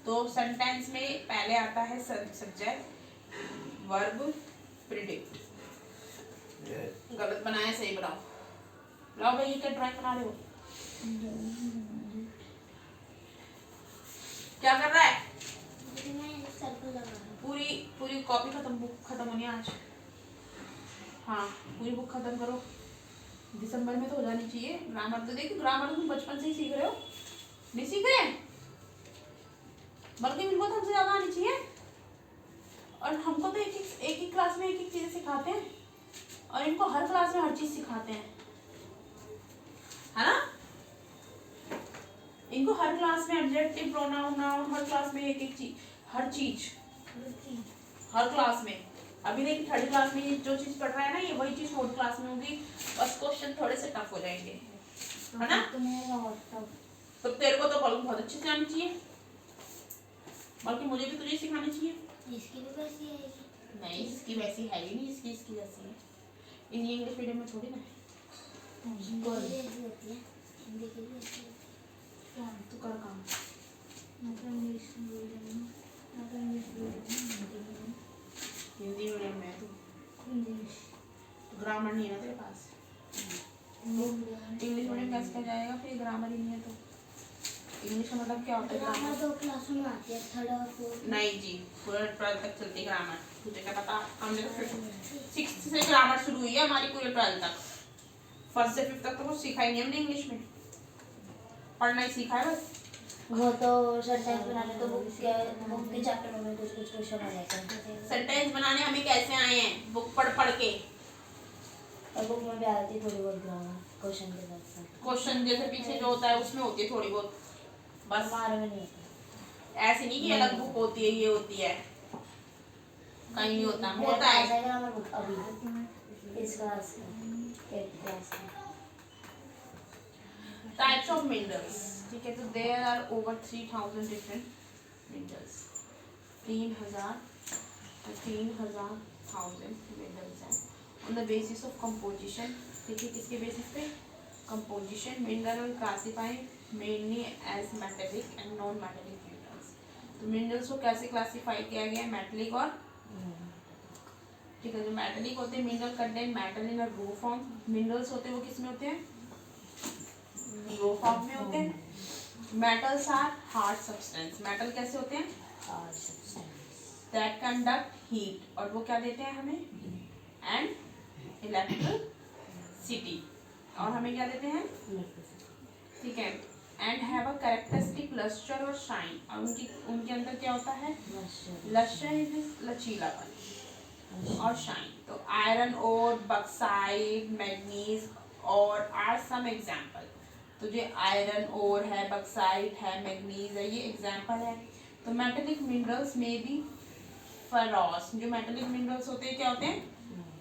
तो सेंटेंस में पहले आता है सब्जेक्ट, वर्ब, प्रिडिक्ट। गलत बनाया, सही बनाओ। लाओ भाई, ये क्या ड्राइंग बना रहे हो? क्या कर रहा है? पूरी पूरी कॉपी खत्म, बुक खत्म होनी है आज। हाँ, पूरी बुक खत्म करो, दिसंबर में तो हो जानी चाहिए। ग्रामर तो देखो, ग्रामर तुम बचपन से ही सीख रहे हो, नहीं सीख रहे? बल्कि इनको तो हमसे ज्यादा आनी चाहिए। और हमको तो एक एक क्लास में एक एक चीजें सिखाते हैं, और इनको हर क्लास में हर चीज सिखाते हैं, है ना? इनको हर क्लास में एडजेक्टिव, प्रोनाउन, नाउन, हर क्लास में एक एक चीज, हर चीज हर क्लास में। अभी देखिए थर्ड क्लास में ये जो चीज पढ़ रहा है ना, ये वही चीज फोर्थ क्लास में होगी। बस क्वेश्चन थोड़े से टफ हो जाएंगे, है ना? तो तेरे को तो बल्कि बहुत अच्छे से आनी चाहिए, बल्कि मुझे भी तुझे सिखानी चाहिए। इसकी भी वैसी है नहीं, इसकी वैसी है ही नहीं, इसकी वैसी है। इंग्लिश मीडियम में थोड़ी ना है। होती है, हिंदी की भी ऐसी होती है। तू कर काम। हिंदी मीडियम में तू, ग्रामर नहीं है ना तेरे पास। इंग्लिश मीडियम कैसे क्या जाएगा फिर, ग्रामर ही नहीं है तो। इंग्लिश का मतलब क्या होता है? ग्रामर दो क्लासों में आती है, थर्ड और फोर्थ। नहीं जी, पूरा 12th तक चलती है ग्रामर। तुझे क्या पता? हमने तो 6th से ग्रामर शुरू हुई है हमारी, पूरे 12th तक। 1st से 5th तक तो कुछ सीखा ही नहीं हमने इंग्लिश में, पढ़ना ही सीखा है बस। वो तो सेंटेंस बनाने तो बुक के चैप्टर में कुछ कुछ क्वेश्चन आ जाते हैं। सेंटेंस बनाने हमें कैसे आए हैं? बुक पढ़ पढ़ के। और बुक में भी आती है थोड़ी बहुत ग्रामर क्वेश्चन के साथ। क्वेश्चन जैसे पीछे जो होता है उसमें होती है थोड़ी बहुत, बस। हमारे में नहीं होता। ऐसे नहीं कि अलग बुक होती है, ये होती है, कहीं नहीं होता। होता है ग्रामर बुक अभी इस क्लास में, 8th क्लास में। टाइप्स ऑफ मिनरल्स, ठीक है। तो there are over 3000 different minerals. 3000 minerals हैं। On the basis of composition, ठीक है, किसके बेसिस पे? Composition. Mineral classify mainly as metallic and non metallic minerals. तो मिनरल्स को कैसे क्लासिफाई किया गया है? मेटेलिक और, ठीक है, जो मेटेलिक होते हैं, mineral contain metal in a raw form. Minerals होते हैं वो किस में होते हैं? रो फॉर्म में होते हैं। Metals are hard substance. Metal कैसे होते हैं? Hard substance that conduct heat, और वो क्या देते हैं हमें? And electricity. और हमें क्या देते हैं? ठीक है। And have a characteristic lustre और शाइन, और उनके अंदर क्या होता है? लस्टर इज लचीलापन, और शाइन। तो आयरन और बक्साइट, मैग्नीज और आर सम एग्जाम्पल। तो जो आयरन और है, बक्साइट है, मैग्नीज है, ये एग्जाम्पल है। तो मेटेलिक मिनरल्स में भी फेरोस, जो मेटेलिक मिनरल्स होते हैं क्या होते हैं?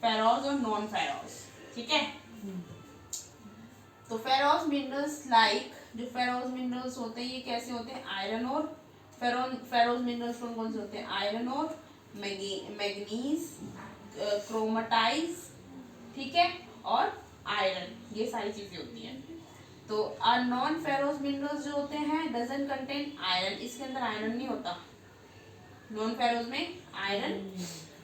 फेरोस और नॉन फेरोस, ठीक है। तो फेरोस मिनरल्स लाइक, जो फेरोस मिनरल्स होते हैं ये कैसे होते हैं? आयरन और फेरोस मिनरल्स कौन कौन से होते हैं? आयरन और मैग्नीज, क्रोमाटाइज, ठीक है, और आयरन, ये सारी चीजें होती हैं। तो नॉन फेरोस मिनरल्स जो होते हैं डजंट कंटेन आयरन, इसके अंदर आयरन नहीं होता नॉन फेरोस में, iron,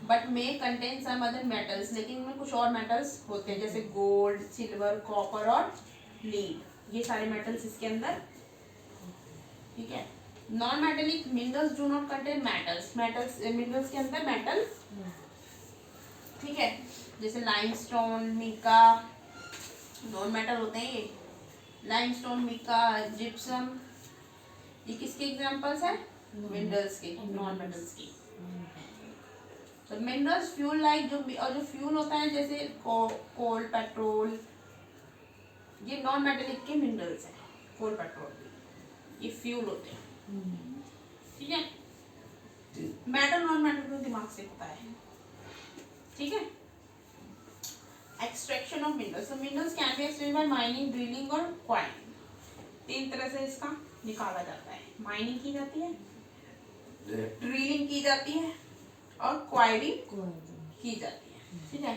but may contain some other metals, लेकिन इनमें कुछ और मेटल्स होते हैं जैसे गोल्ड, सिल्वर, कॉपर और लीड, ये सारे मेटल्स इसके अंदर, ठीक है। Non metallic minerals do not contain metals minerals के अंदर मेटल, ठीक है, जैसे लाइमस्टोन, मिका, नॉन मेटल होते हैं ये। लाइमस्टोन, मिका, जिप्सम, ये किसके एग्जांपल्स हैं? मिनरल्स के, नॉन मेटल्स की। तो मिनरल्स फ्यूल लाइक, जो फ्यूल होता है जैसे कोल, पेट्रोल, ये नॉन मेटेलिक के मिनरल्स हैं। कोल, पेट्रोल ये फ्यूल होते हैं, ठीक है। मेटल नॉन मेटल को दिमाग से पता है, ठीक है। एक्सट्रैक्शन ऑफ मिनरल्स, तो minerals can be extracted bye mining, drilling और क्वाइलिंग। 3 तरह से इसका निकाला जाता है। माइनिंग की जाती है, ड्रिलिंग की जाती है और क्वाइलिंग की जाती है, ठीक है।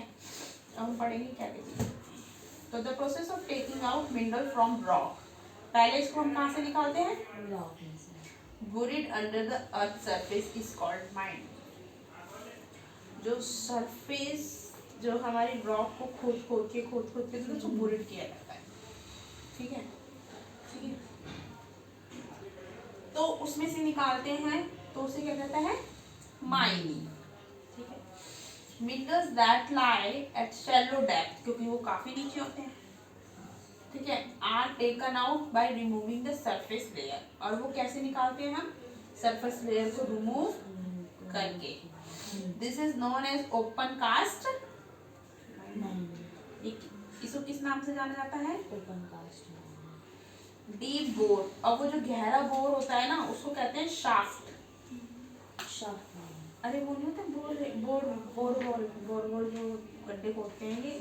अब हम पढ़ेंगे क्या कहते हैं। तो the process of taking out mineral from rock, पहले इसको हम कहाँ से निकालते हैं? रॉक में से। Buried under the earth surface is called mine. जो सरफेस, जो हमारी रॉक को खोद खोद के तो उसको बुरिड किया जाता है। ठीक है, ठीक है। तो उसमें से निकालते हैं तो उसे क्या कहता है? माइनिंग। ठीक है। Minerals that lie at shallow depth, क्योंकि वो काफी नीचे होते हैं, ठीक है, are taken out by removing the surface layer. और वो कैसे निकालते हैं हम? सरफेस लेयर को रिमूव करके। This is known as open cast. इसको किस नाम से जाना जाता है? Open cast. Deep bore. और वो जो गहरा बोर होता है ना, उसको कहते हैं शाफ्ट। अरे वो नहीं होता बोर जो गड्ढे खोदते हैं, ये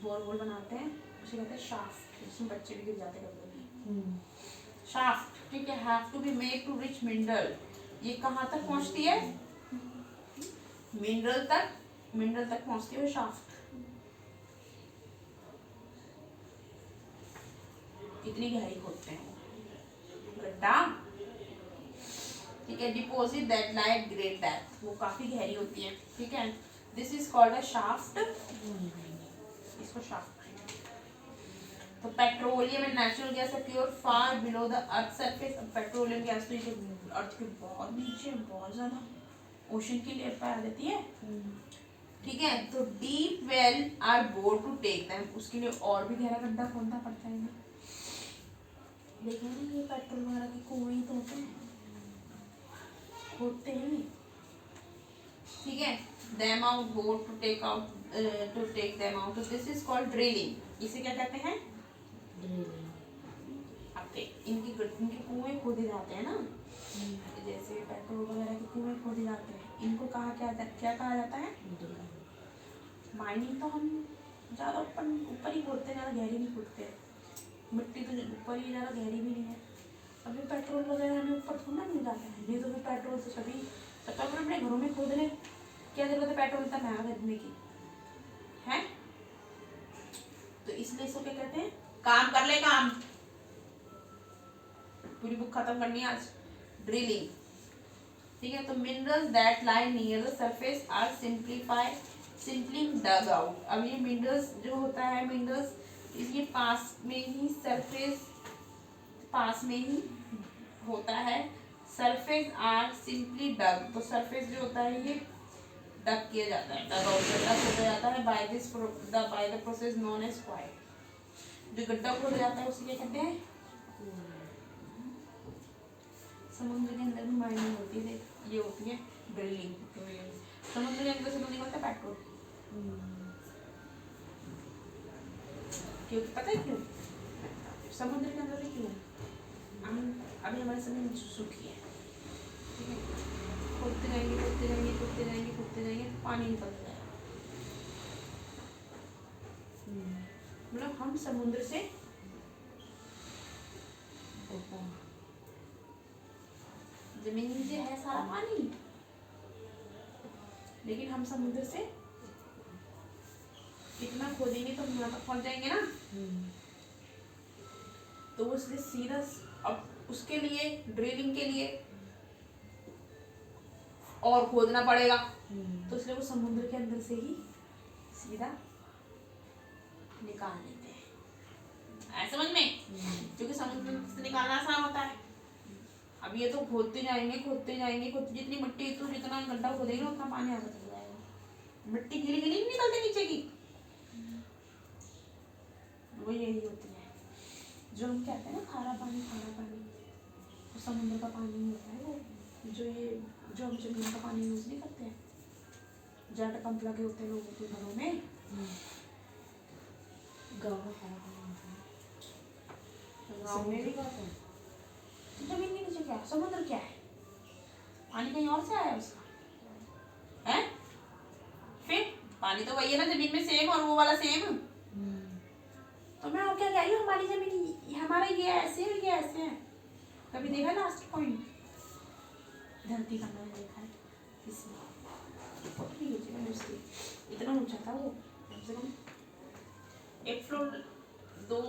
बोर बनाते हैं, उसे कहते हैं शाफ्ट। इसमें बच्चे भी गिर जाते हैं कभी। शाफ्ट, ठीक है, have to be made to reach mineral. ये कहाँ तक पहुँचती है? मिनरल तक पहुँचती है शाफ्ट। कितनी गहरी खोदते हैं वो गड्ढा, ठीक है। Deposit that lie eight great depth, वो काफी गहरी होती है, ठीक है। This is called a shaft. इसको शाफ्ट। तो petroleum and natural gas acquire far below the earth surface. Petroleum gas तो ये अर्थ के बहुत नीचे, बहुत ज्यादा ओशन की लेयर पर आ जाती है, ठीक है। तो deep well are bore to take them, उसके लिए और भी गहरा गड्ढा खोदना पड़ता है। देखिए ना, ये पेट्रोल वगैरह के कुएं तो होते हैं, खोदते हैं, ठीक है। Them out bore to take them out. तो दिस इज कॉल्ड ड्रिलिंग। इसे क्या कहते हैं? इनके कुएं खोदे जाते हैं ना, जैसे पेट्रोल वगैरह के कुएं खोदे जाते हैं, इनको क्या कहा जाता है? माइनिंग। तो हम ज़्यादा ऊपर ही खोदते हैं, ज़्यादा गहरी नहीं खोदते हैं। मिट्टी तो ऊपर ही, ज़्यादा गहरी भी नहीं है। अभी पेट्रोल वगैरह हमें ऊपर थोड़ा मिल जाता है, ये तो फिर पेट्रोल से सभी अपने घरों में खोद लें। क्या जरूरत है पेट्रोल इतना महंगा खरीदने की, है? तो इसलिए इसको क्या कहते हैं? काम कर ले, काम। पूरी बुक खत्म करनी है आज। ड्रिलिंग, ठीक है। तो minerals that lie near the surface are simply dug out. अब ये मिनरल्स जो होता है, मिनरल्स इसके पास में ही, सरफेस पास में ही होता है। सरफेस आर सिंपली डग। तो सरफेस जो होता है ये डग किया जाता है, डग हो जाता है by the process known as quite. जो गड्ढा खोदा जाता है उसे क्या कहते हैं? समुद्र के अंदर भी माइनिंग होती है, ये होती है ड्रिलिंग। समुद्र के अंदर से तो निकलता है पेट्रोल, क्यों? पता है क्यों समुद्र के अंदर से? क्यों? अभी हमारे समय सूखी है, ठीक है। खोदते जाएंगे, पानी निकलता जाएगा। मतलब हम समुद्र से जमीन नीचे है सारा पानी, लेकिन हम समुद्र से इतना खोदेंगे तो हम यहाँ तक पहुँच जाएंगे ना। तो इसलिए सीधा, अब उसके लिए, ड्रिलिंग के लिए और खोदना पड़ेगा, तो इसलिए वो समुद्र के अंदर से ही सीधा निकाल लेते हैं, ऐसा समझ में? क्योंकि समुद्र से निकालना आसान होता है। अब ये तो खोदते जाएंगे, जितनी मिट्टी, तो जितना गड्ढा खोदेंगे उतना पानी आगे चला जाएगा। मिट्टी गीली नहीं निकलती नीचे की, वो यही होती है जो हम कहते हैं ना खारा पानी। तो समुद्र का पानी होता है वो, जो हम जमीन का पानी यूज नहीं करते हैं, जेट पंप लगे होते हैं लोगों के घरों में। गाँव में भी जमीन के नीचे क्या है? समुद्र क्या है? पानी कहीं और से आया है उसका, है? फिर पानी तो वही है ना जमीन में, सेम, और वो वाला सेम। तो मैं और क्या कह रही हूँ, हमारी जमीन, हमारा ये ऐसे है, ये ऐसे है। कभी देखा लास्ट पॉइंट? धरती का मैंने देखा है इसमें, इतना ऊंचा था वो, कम से कम एक फ्लोर, दो,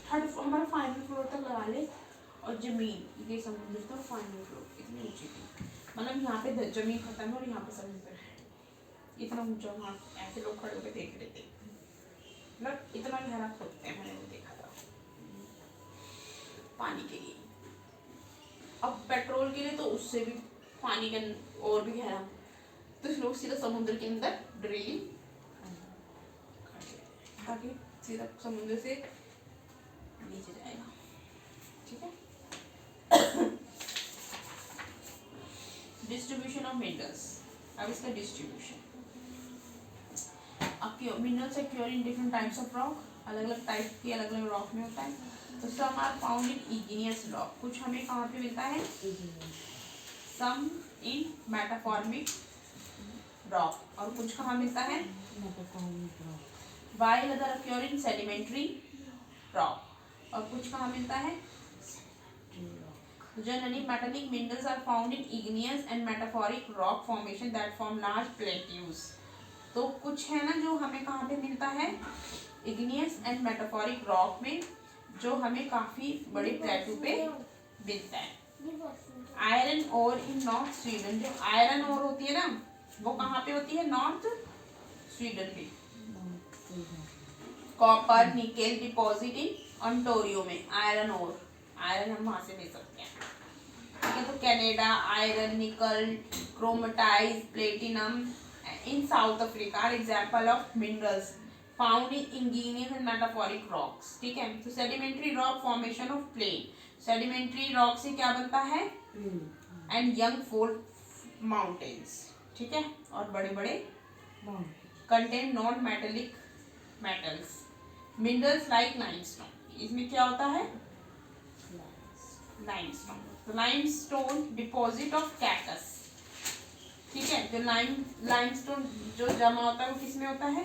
थर्ड, हमारा फाइनल फ्लोर तक लगा ले। और जमीन ये समुद्र था फाइनल फ्लोर इतनी ऊंची थी, मतलब यहाँ पे जमीन खत्म है और यहाँ पे समुद्र है, इतना ऊंचा। वहाँ ऐसे लोग खड़े होकर देख रहे थे, मतलब इतना गहरा खोदते हैं, मैंने वो देखा था पानी के लिए। अब पेट्रोल के लिए तो उससे भी पानी के और भी गहरा, तो लोग सीधा समुद्र के अंदर ड्रिलिंग ताकि सीधा समुद्र से नीचे जाएगा। ठीक है। डिस्ट्रीब्यूशन ऑफ मिनरल्स, अब इसका distribution. Minerals acquire in different types of rock, अलग अलग टाइप के अलग अलग रॉक में होता है। तो some are found in igneous rock, कुछ हमें कहाँ पे मिलता है, सम इन मेटाफॉर्मिक रॉक, और कुछ कहाँ मिलता है, वाइल अदर अक्योर इन सेडिमेंट्री रॉक, और कुछ कहाँ मिलता है। Generally, metallic minerals are found in igneous and metamorphic rock formation that form large plateaus. तो कुछ है ना जो हमें कहाँ पे मिलता है, igneous and metamorphic rock में, जो हमें काफी बड़े प्लेटू पे मिलता है। आयरन और इन नॉर्थ स्वीडन, जो आयरन और होती है ना वो कहाँ पे होती है, नॉर्थ स्वीडन पे। Copper nickel deposit in Ontario में, आयरन और, आयरन हम वहां से ले सकते हैं। ठीक है, तो Canada iron nickel chromites platinum in South Africa are example of minerals found in igneous and metamorphic rocks. ठीक है, तो sedimentary rock formation of plain, sedimentary rock से क्या बनता है, एंड यंग फोल्ड माउंटेन्स। ठीक है, और बड़े बड़े contain non metallic metals. Minerals like limestone, इसमें क्या होता है, लाइमस्टोन। तो लाइमस्टोन डिपॉजिट ऑफ कैक्टस। ठीक है, जो लाइमस्टोन जो जमा होता है वो किस में होता है,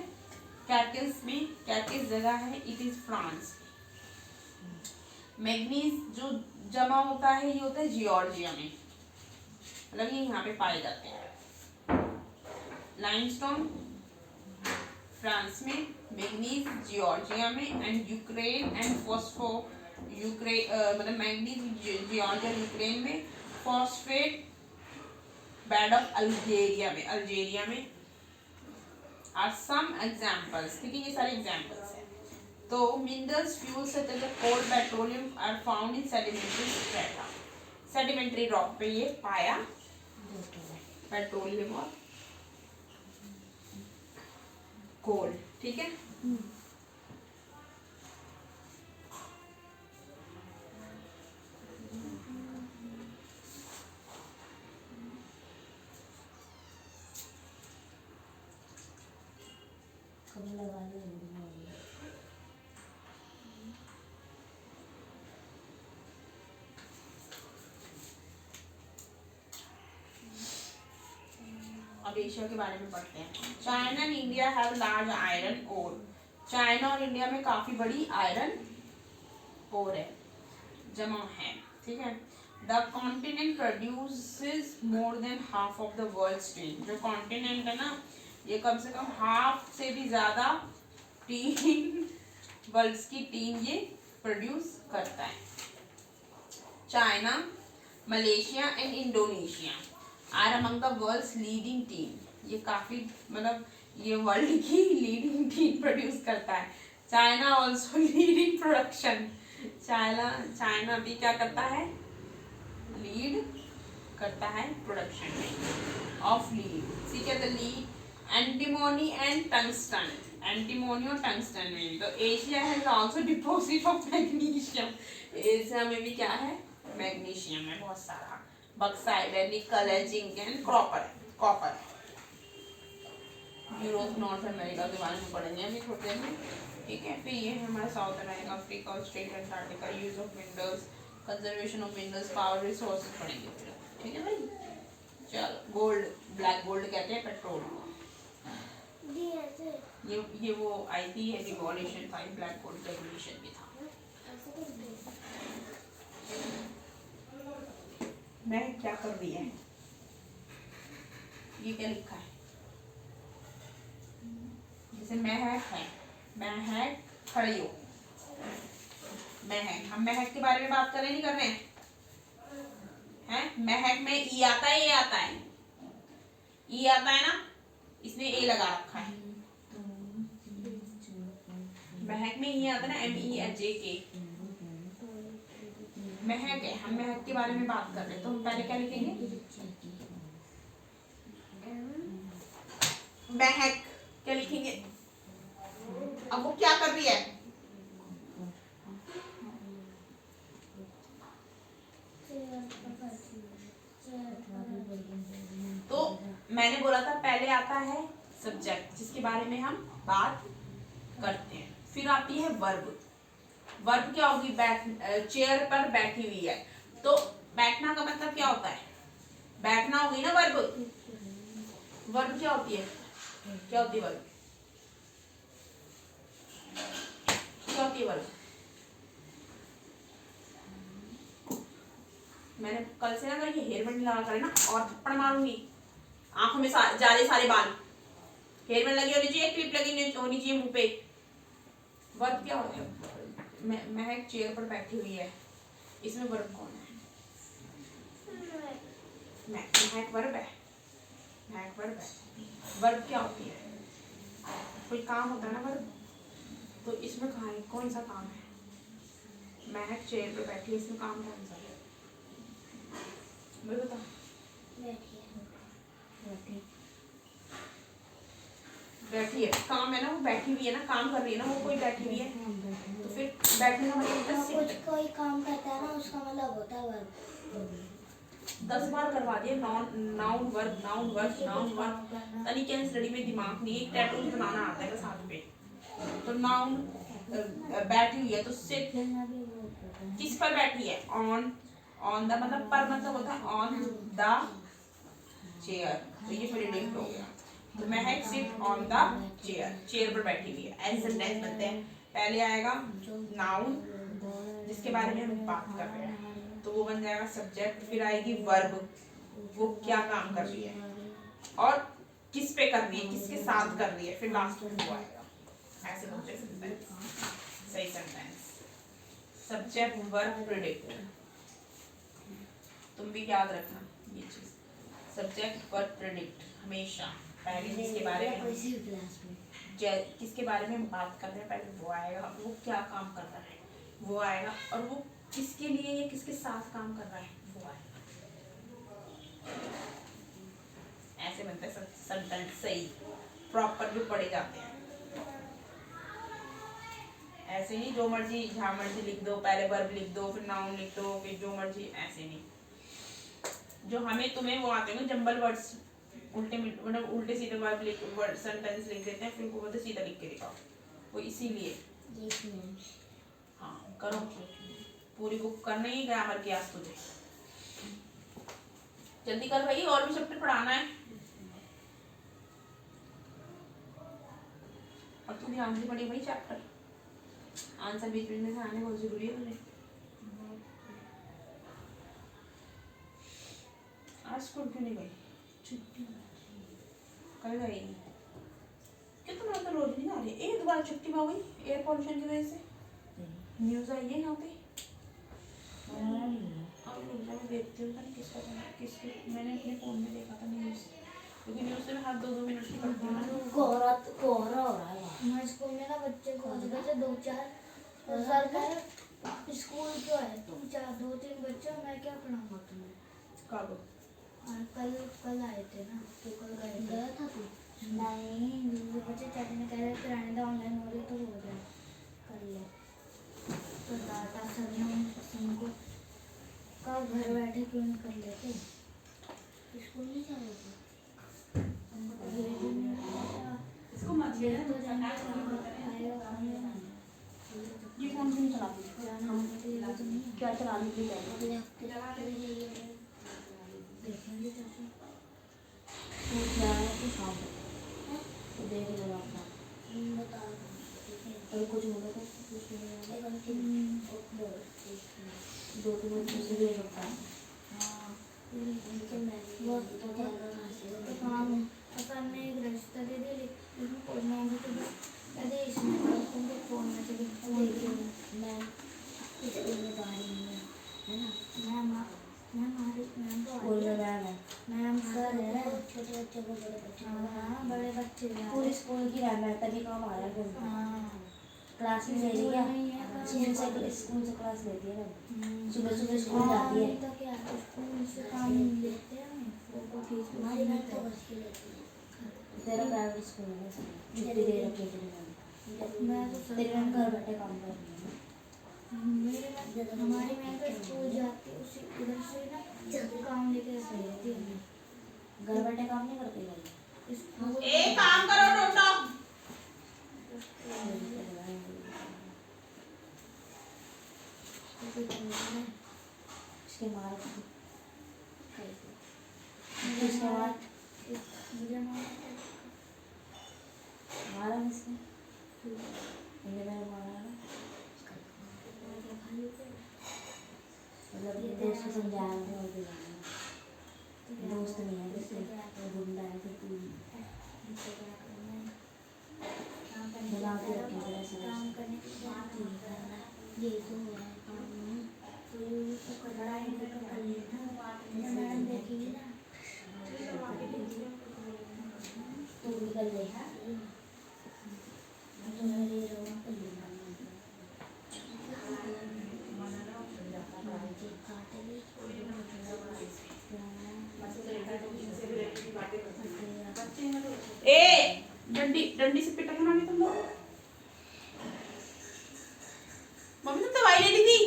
कैक्टस में। कैक्टस जगह है, इट इज फ्रांस। मैग्नीज जो जमा होता है ये होता है जॉर्जिया में, मतलब ये यहाँ पे पाए जाते हैं। लाइमस्टोन फ्रांस में, मैग्नीज जॉर्जिया में, एंड यूक्रेन एंड फॉस्फो मतलब मैग्नीज जॉर्जिया यूक्रेन में, फॉस्फेट बेड ऑफ अल्जीरिया में आर सम एग्जांपल्स। ठीक है, ये सारे एग्जांपल्स हैं। तो minerals fuels such as coal petroleum are found in sedimentary strata, sedimentary rock पे ये पाया पेट्रोलियम और कोल। ठीक है, अब एशिया के बारे में पढ़ते हैं। China and India have large iron ore, China और इंडिया में काफी बड़ी आयरन ओर है, जमा है। ठीक है, the continent produces more than half of the world steel, जो कॉन्टिनेंट है ना ये कम से कम हाफ से भी ज्यादा टीन, वर्ल्ड की टीन ये प्रोड्यूस करता है। China, Malaysia and Indonesia are among the world's leading team, ये काफी मतलब ये वर्ल्ड की लीडिंग टीम प्रोड्यूस करता है। China also leading production, China भी क्या करता है, लीड करता है प्रोडक्शन में ऑफ लीड। ठीक है, the lead antimony and tungsten, antimony और टंगस्टन में भी। तो Asia has also deposit of magnesium, Asia में भी क्या है, मैग्नीशियम है बहुत सारा। बक्साइड है, निकल है, zinc and copper. Europe north America के बारे में पढ़ेंगे अभी थोड़ी देर में। ठीक है, फिर ये है हमारा south America, Africa, Australia, Antarctica, use of minerals, conservation of minerals, power resources पढ़ेंगे फिर। ठीक है भाई, चलो। गोल्ड, ब्लैक गोल्ड कहते हैं पेट्रोल को। ये वो आई थी रिवॉल्यूशन था, ब्लैक गोल्ड रेवोल्यूशन भी था। मैं क्या कर रही है, ये क्या लिखा है, जैसे महक है, महक खड़ी हो। महक, हम महक के बारे में बात कर रहे नहीं कर रहे हैं? महक में ई आता है, ए आता है, ई आता है ना, इसने ए लगा रखा है। महक में ई आता है ना, MEHK। महक है, हम महक के बारे में बात कर रहे हैं, तो हम पहले क्या लिखेंगे? महक क्या लिखेंगे? अब वो क्या कर रही है? तो मैंने बोला था पहले आता है सब्जेक्ट, जिसके बारे में हम बात करते हैं, फिर आती है वर्ब। वर्ब क्या होगी? चेयर पर बैठी हुई है, तो बैठना का मतलब क्या होता है? बैठना होगी ना वर्ब। वर्ब क्या होती है? क्या होती है वर्ब? क्या होती है वर्ब? मैंने कल से ना अगर ये हेयर बैंड लगा करे ना और थप्पड़ मारूंगी, आंखों में जा रहे सारे बाल। हेयर बैंड लगी होनी चाहिए, क्लिप लगी होनी चाहिए मुंह पे। वर्ब क्या होता है? महक चेयर पर बैठी हुई है, इसमें वर्ब कौन है? महक वर्ब है, महक वर्ब है। वर्ब क्या होती है? कोई काम होता है ना वर्ब, तो इसमें कहाँ है? कौन सा काम है? महक चेयर पर बैठी है, इसमें काम कौन सा है? मैं बता। बैठी है, काम है ना, वो बैठी हुई है ना, काम कर रही है ना, वो कोई बैठी हुई है, तो फिर बैठने का मतलब कुछ कोई काम करता है ना, उसका मतलब होता है वर्ब। 10 बार करवा दिए noun verb, noun verb, noun verb. तनी क्या स्टडी में दिमाग नहीं, एक टैटू बनाना आता है साथ पे। तो नाउन बैठी हुई है, तो सिट किस पर बैठी है? ऑन द, मतलब पर मतलब होता है ऑन द चेयर, तो ये प्रेडिक्ट हो गया। तो महक sit on the chair, chair पर बैठी हुई है। ऐसे सेंटेंस बनते हैं। पहले आएगा नाउन, जिसके बारे में हम बात कर रहे हैं, तो वो बन जाएगा सब्जेक्ट। फिर आएगी वर्ब, वो क्या काम कर रही है और किस पे कर रही है, किसके साथ कर रही है, फिर लास्ट में वो आएगा। ऐसे बनते सेंटेंस, सही सेंटेंस। सब्जेक्ट वर्ब प्रेडिक्ट, तुम भी याद रखना ये चीज। सब्जेक्ट वर्ब प्रेडिक्ट हमेशा पहले जिसके बारे में किसके बारे में हम बात कर रहे हैं, पहले वो आएगा, वो क्या काम कर रहा है वो आएगा, और वो किसके लिए या किसके साथ काम कर रहा है वो आएगा। ऐसे बनते हैं सेंटेंस, सही प्रॉपर जो पढ़े जाते हैं। ऐसे नहीं जो मर्जी जहाँ मर्जी लिख दो, पहले वर्ब लिख दो, फिर नाउन लिख दो, फिर जो मर्जी, ऐसे नहीं। जो हमें तुम्हें वो आते हैं जंबल वर्ड्स, उल्टे मतलब उल्टे सीधे वर्ब लिख, वर्ड सेंटेंस लिख देते हैं, फिर उनको बोलते सीधा लिख के दिखाओ, वो इसीलिए। हाँ करो, पूरी बुक करना ही ग्रामर की आज तुझे, जल्दी कर भाई, और भी चैप्टर पढ़ाना है। और तू ध्यान से पढ़ी भाई चैप्टर, आंसर बीच बीच में से आने बहुत जरूरी है तुझे। आज स्कूल क्यों नहीं गई? छुट्टी कल गई। क्यों तुम्हारा तो रोज नहीं आ रही? एक दोबारा छुट्टी हो गई एयर पॉल्यूशन की वजह से, न्यूज़ आई है यहाँ पे। मैं देखती हूँ किसके, मैंने अपने फ़ोन में देखा था न्यूज़, क्योंकि न्यूज़ से मैं हर 2-2 मिनट की पढ़ती हूँ ना। कोहरा हो रहा है हमारे स्कूल में ना, बच्चे को 2-4 साल का स्कूल क्यों है, तुम 2-3 बच्चे, मैं क्या पढ़ाऊंगा तुम्हें? कब? कल आए थे ना, तो कल गया था तू? नहीं, बच्चे चाची ने कह रहे थे रहने दो, ऑनलाइन हो रही तो हो जाए, कर लो। तो डाटा सर ने उनको कब घर बैठे क्यों नहीं कर लेते? स्कूल नहीं जा रहे थे, इसको मत ले तो जाने ये फोन क्यों चलाती है? क्या चलाने के लिए? देखेंगे चाची तो क्या है तो शाम तो देख लेना अपना, बता और कुछ होगा तो कुछ नहीं, 2-3 बच्चों से ले सकता है। पता नहीं एक रास्ता दे दे, लेकिन पढ़ना होगा तो कहते इसमें तुमको फोन में मैं स्कूल में तो आ रही हूँ है ना। मैम आ रही, मैम तो आ स्कूल रही में है। मैम सर है, छोटे बच्चों को बड़े बच्चे हाँ बड़े बच्चे भी आ रहे पूरे हैं। स्कूल की मैम है, तभी काम आ रहा है उनको। हाँ क्लास में ले रही स्कूल है, में ही है काम। स्कूल से क्लास लेती है ना, हम्म। सुबह सुबह स्कूल हाँ, जाती है। नहीं तो क्या स्कूल से काम नहीं लेते हैं हमें, फोटो खींच के हमारी मैम देते तो हैं। बस की लेती है। तेरा प्राइवेट स्कूल है ना, छुट्टी दे रखी है तेरी मैम। मैं तो तेरी मैम घर बैठे काम कर रही है। हमारी मैम तो स्कूल जाती उसी उधर से ना काम लेके सही रहती है। घर बैठे काम नहीं करती भाई। स्कूल एक काम करो टोटो। इसके मार इसके बाद मुझे मारा इसने, इन्हें मैंने मारा ना, मतलब ये दोस्त को समझाया मुझे और दिलाया। दोस्त नहीं है किसी, वो गुंडा है फिर तू बना के रखे तेरा समझ। काम करने के बाद ये तो हो रहा है काम, तो ये तो करना है, तो कर लेना। मैडम देखेगी ना तू भी कर ले, तो मेरे रोम कर लेना। ए डंडी डंडी से पिटा ना तुम लोग। मम्मी तुम दवाई ले ली थी।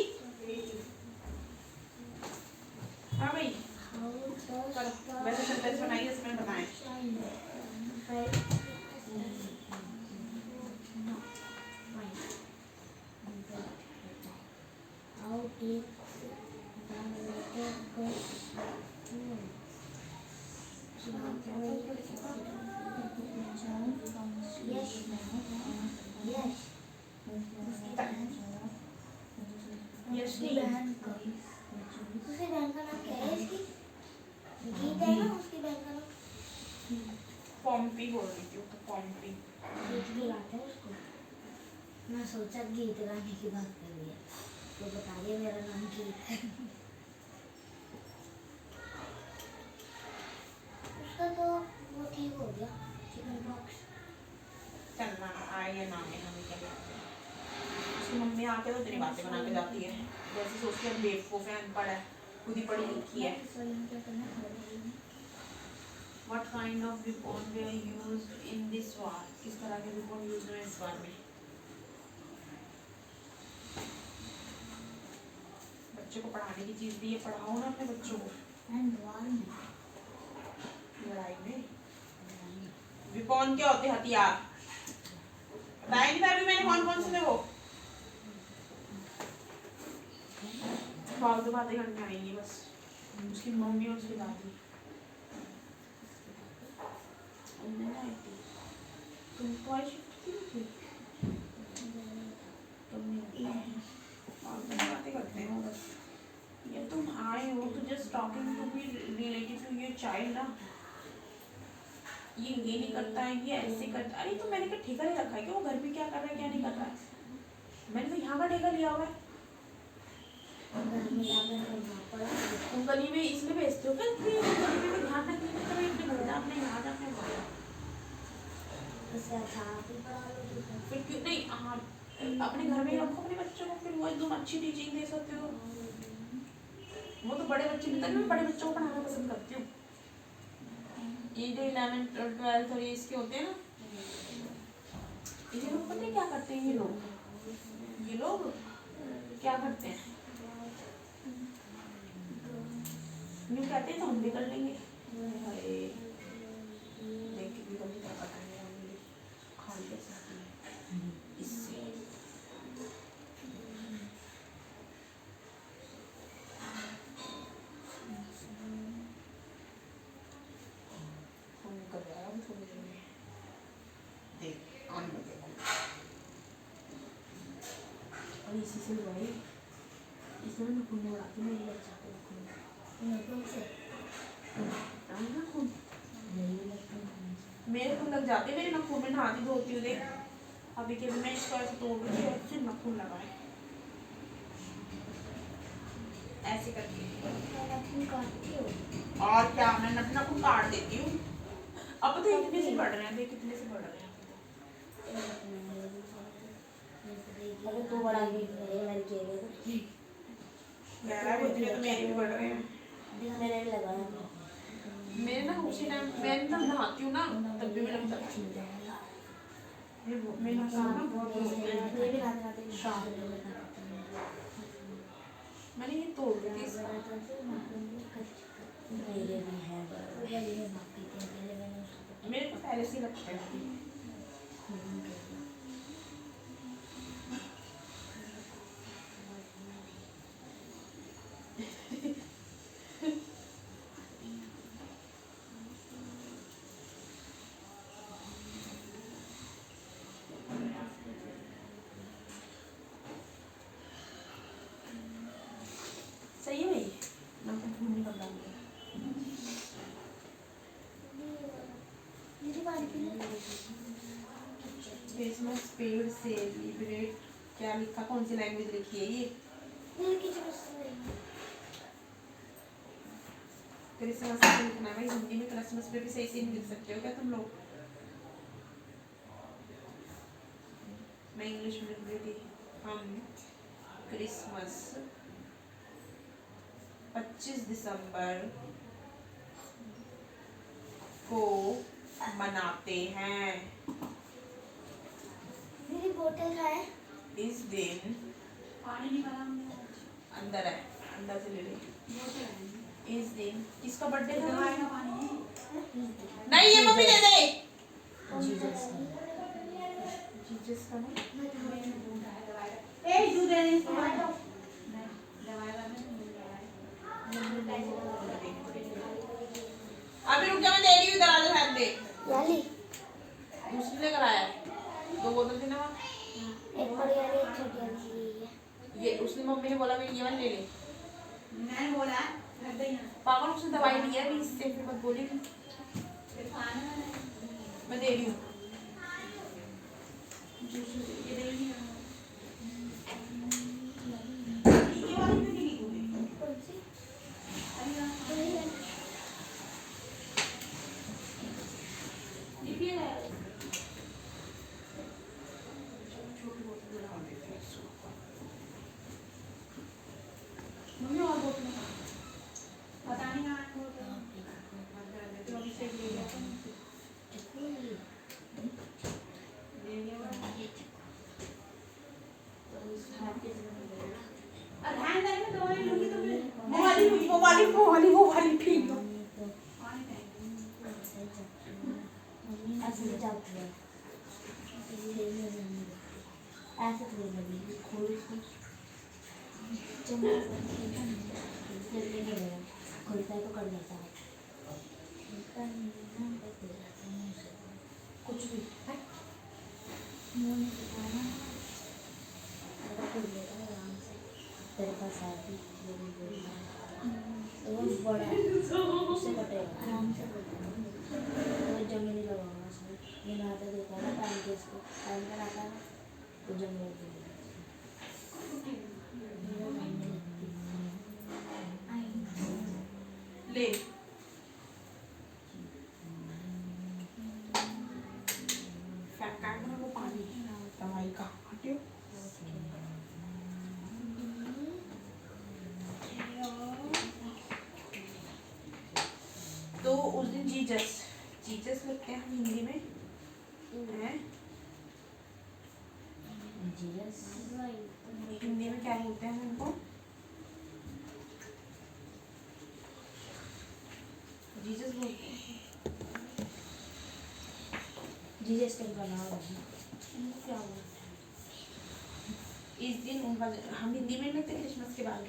हाँ भाई चलो वैसे सेंटेंस बनाइए, इसमें बताएं। यशनी बहन का, उसकी बहन का नाम क्या है? इसकी गीत है ना, उसकी बहन का नाम पॉम्पी बोल रही थी, तो पॉम्पी। गीत भी गाते हैं उसको। मैं सोचा गीत गाने की बात कर रही है तो बता दिया मेरा नाम गीत है। उसका तो वो ठीक हो गया, चिकन पॉक्स। चलना आए या ना आए हमें क्या कहते हैं। उसकी मम्मी आके तो तेरी बातें बना के जाती है, जैसे सोचती है बेवकूफ है, अनपढ़ है, खुद ही पढ़ी लिखी है। क्या करना है? What kind of weapon were used in this war? किस तरह के weapon यूज हुए इस वार में? बच्चों को पढ़ाने की चीज दी है, पढ़ाओ ना अपने बच्चों को। लड़ाई में weapon क्या होते हैं? हथियार। बताया नहीं था अभी मैंने कौन कौन से थे वो? फालतू बातें करने आएंगी बस उसकी मम्मी और उसकी दादी। तुम तो आई शिफ्ट की थी, तुमने बातें करते हो बस। ये तुम आए हो तो just talking to be related to your child ना। ये नहीं करता है, ये ऐसे करता है। अरे तो मैंने क्या ठेका नहीं रखा है कि वो घर में क्या कर रहा है क्या नहीं कर रहा है? मैंने तो यहाँ का ठेका लिया हुआ है। तुम गली में इसलिए भेजते हो क्या कि गली में ध्यान रखने के लिए इतने घर जाते यहाँ जाते हैं। फिर क्यों नहीं? हाँ अपने घर में ही रखो अपने बच्चों को, फिर वो तुम अच्छी टीचिंग दे सकते हो। वो तो बड़े बच्चे भी, मैं बड़े बच्चों को पढ़ाना पसंद करती हूँ। ये जो 11th 12th और ये इसके होते हैं ना, ये लोग पता है क्या करते हैं? ये लोग क्या करते हैं? यूँ कहते हैं तो हम भी कर लेंगे। अरे देख के भी कभी क्या पता नहीं होंगे खाली कैसे आती है इससे। फोन कर रहा है थोड़ी देर में, देख ऑन कर देगा। और इसी से भाई इसमें ना खून उड़ाती मेरी बच्चा को खून मेरे खून लग जाते, मेरे नाखून में नहाती धोती हूँ। देख अभी के भी मैं इसको ऐसे तोड़ रही है। सिर्फ नाखून लगाए ऐसे करके। नाखून काटती हो? और क्या, मैं नाखून काट देती हूँ। अब तो कितने से बढ़ रहे हैं, देख कितने से बढ़ रहे हैं। अरे तो बड़ा भी मेरे चेहरे को कह रहा है इतने तो मेरे भी बढ़ रहे हैं। मैंने भी लगाया। मेरे ना उसी टाइम मैं ना नहाती हूँ ना तब भी लग जाता है। मेरे ना बहुत ये भी रात रात शाम मैंने ये तोड़ दी थी। मेरे भी है। मेरे को पहले से लगता है। सही है भाई, नाखून घूमने का डाल दिया। क्रिसमस पेड़ सेलिब्रेट क्या लिखा, कौन सी लैंग्वेज लिखी है ये? क्रिसमस पे लिखना है भाई, हिंदी में क्रिसमस पे भी सही से नहीं लिख सकते हो क्या तुम लोग? मैं इंग्लिश में लिख रही थी। हम क्रिसमस 25 दिसंबर को मनाते हैं। मेरी बोतल है। इस दिन पानी नहीं भरा हमने। अंदर है, अंदर से ले ले। इस दिन किसका बर्थडे था? नहीं ये मम्मी दे दे। जीसस जीसस का ना। ए दूध दे दे इसको। अभी रुक जा, मैं दे रही हूँ, इधर आ जा साथ दे। वाली दूसरी लेकर आया, 2 बोतल थी ना वहाँ। एक बड़ी वाली एक छोटी वाली। ये उसने मम्मी ने बोला मैं ये वाली ले ले। मैंने बोला पापा ने उसने दवाई ली है अभी, इससे फिर मत बोली। मैं दे रही हूँ। ये दे रही हूँ। ये वाली क्यों नहीं ली तूने? कौन सी? ये पिएगा यार। छोटी बोतल लगा देते हैं इसको। मम्मी और बोतल पता नहीं कहाँ है बोतल। तो अभी से ले लिया था। ले लिया वो। तो इस हाथ के जगह ले लिया। और ध्यान देना, मैं दवाई लूंगी तो मैं वो वाली पी लो। ऐसे जाती है। ऐसे तो लगी खोल इसको। खुलता है तो कर देता है। कुछ भी तेरे पास आती तो बड़ा उससे कटेगा आराम से तो जमीन ही लगाऊंगा उसमें। ये नहाता देता है ना टाइम के इसको टाइम पर आता है तो जमीन ले फैक्ट में वो पानी दवाई का हटियो। तो उस दिन जीसस लिखते हैं हम हिंदी में हैं? हिंदी में क्या बोलते हैं उनको? जीसस बोलते हैं। जीसस का नाम है। उनको क्या बोलते हैं? इस दिन उनका हम हिंदी में लिखते हैं क्रिसमस के बाद,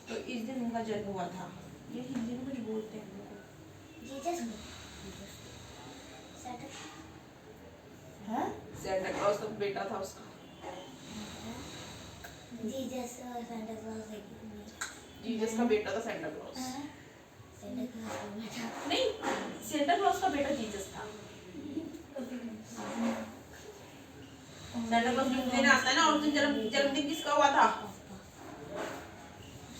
तो इस दिन उनका जन्म हुआ था। ये हिंदी में कुछ बोलते हैं उनको। सेंटा क्लॉज का बेटा था उसका। जीसस का बेटा था सेंटा क्लॉज। नहीं, सेंटा क्लॉज का बेटा जीसस था। सेंटा क्लॉज गिफ्ट देने आता है ना। और उस दिन जन्मदिन किसका हुआ था?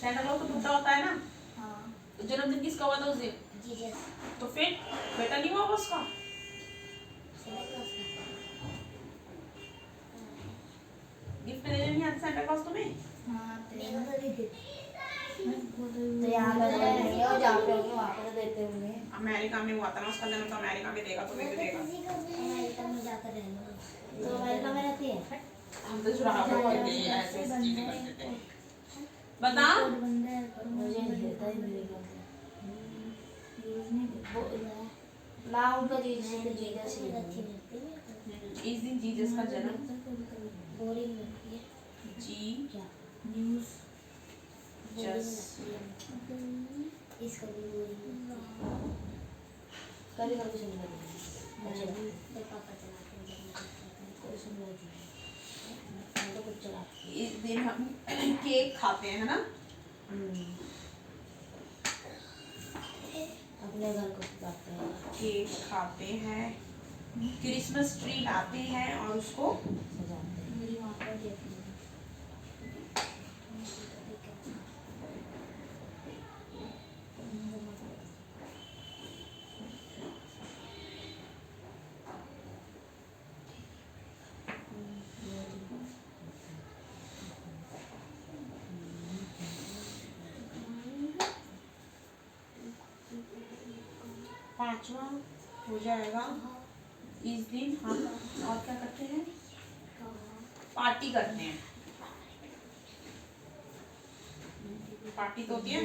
सेंटा क्लॉज तो बुड्ढा होता है ना, हाँ तो जन्मदिन किसका हुआ था उस दिन? जीसस तो फिर बेटा नहीं हुआ होगा उसका? सेंटा क्लॉज का। गिफ्ट देने नहीं आता सेंटा क्लॉज तुम्हें? हाँ मेरे को तो नहीं देते। तो यहाँ पे तो नहीं है, और जहाँ पे होंगे वहाँ पे तो देते होंगे। अमेरिका में हुआ था ना उसका जन्म, तो अमेरिका में देगा, तुम्हें भी देगा। अमेरिका में जाकर रहना। तो अमेरिका में रहती है। हम तो चुरा के बोलते हैं, ऐसे चीजें करते थे। बता। मुझे नहीं देता ही अमेरिका में। ना उनका जीजस ही है। इस दिन जीसस का जन्म, बोरिंग लगती है जी क्या? न्यूज़ जस इसका भी बोरिंग कभी कभी सुन रही हूँ। पापा चलाते हैं। कोई सुन रही थी, मैं तो कुछ चला। इस दिन हम केक खाते हैं, है ना? अपने घर को सजाते हैं, केक खाते हैं, क्रिसमस ट्री लाते हैं और उसको सजाते हैं। मेरी वहाँ पर देखती हूँ। 5वां हो जाएगा। इस दिन हम और क्या करते हैं? पार्टी करते हैं। पार्टी तो होती है।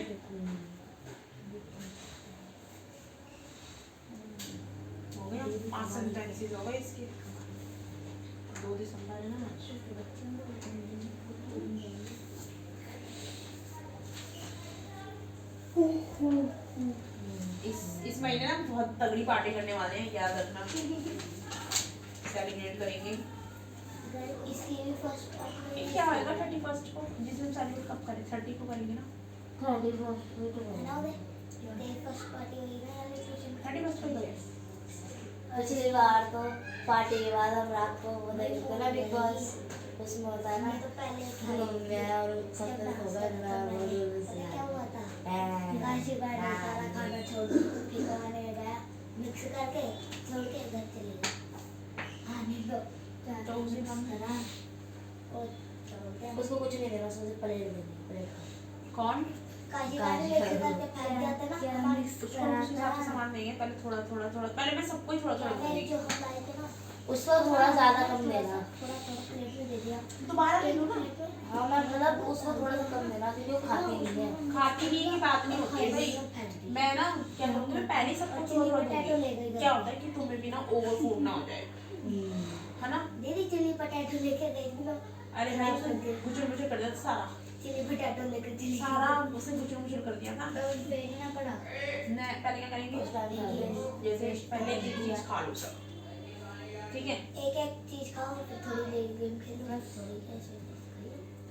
हो गया 5 सेंटेंसेस हो गए इसके। 2 दिसंबर है ना आज। इस महीने ना बहुत तगड़ी पार्टी करने वाले हैं, याद रखना। सेलिब्रेट करेंगे। इसकी भी फर्स्ट ये क्या होएगा 31 को, जिसमें सेलिब्रेट कब करें? 30 को करेंगे ना। 31 फर्स्ट पार्टी हुई ना यार, 31 को ही करें। पिछली बार तो पार्टी के बाद हम रात को बधाई देते ना, बिग बॉस उसमें होता है ना, मैं तो पहले घूमने और सब तरह हो गया पता क्या हुआ था? काशी गार्डन सारा खाना छोड़ दिया, फिर खाने गया मिक्स करके छोड़ के घर चले गए। हाँ नहीं तो उसे हम करा और क्या बोलते हैं उसको कुछ नहीं देना, उसको प्लेट देनी, प्लेट कौन? काशी गार्डन मिक्स करके फेंक जाते ना हमारे उसको उस हिसाब से सामान देंगे। पहले थोड़ा थोड़ा थोड़ा, पहले मैं सबको ही थोड़ा थोड़ा दूंगी। जो हम लाए थे ना उसको थोड़ा ज़्यादा कम देना। थोड़ा थोड़ा प्लेट में दे दिया। दोबारा ले लो ना। हाँ मैं मतलब उसको थोड़ा सा कम देना, क्योंकि वो खाती नहीं है। खाती नहीं की बात नहीं होती है भाई। मैं ना क्या करूँगी, मैं पहले ही सबको चिली थोड़ा थोड़ा पोटैटो ले दूंगी। गई। क्या होता है कि तुम्हें भी ना ओवर फूड ना हो जाए, है ना? दीदी चिली पोटैटो लेके गई ना, अरे भाई उसे गुचड़ मुचड़ कर दिया था सारा, चिली पोटैटो लेकर चिली सारा उसे गुचड़ मुचड़ कर दिया था। तो फेंकना पड़ा। मैं पहले क्या करेंगे, उस टाइम खा लिया। जैसे पहले एक चीज खा लो सब, ठीक है? एक एक चीज खाओ फिर थोड़ी देर गेम खेलो, बस थोड़ी ऐसे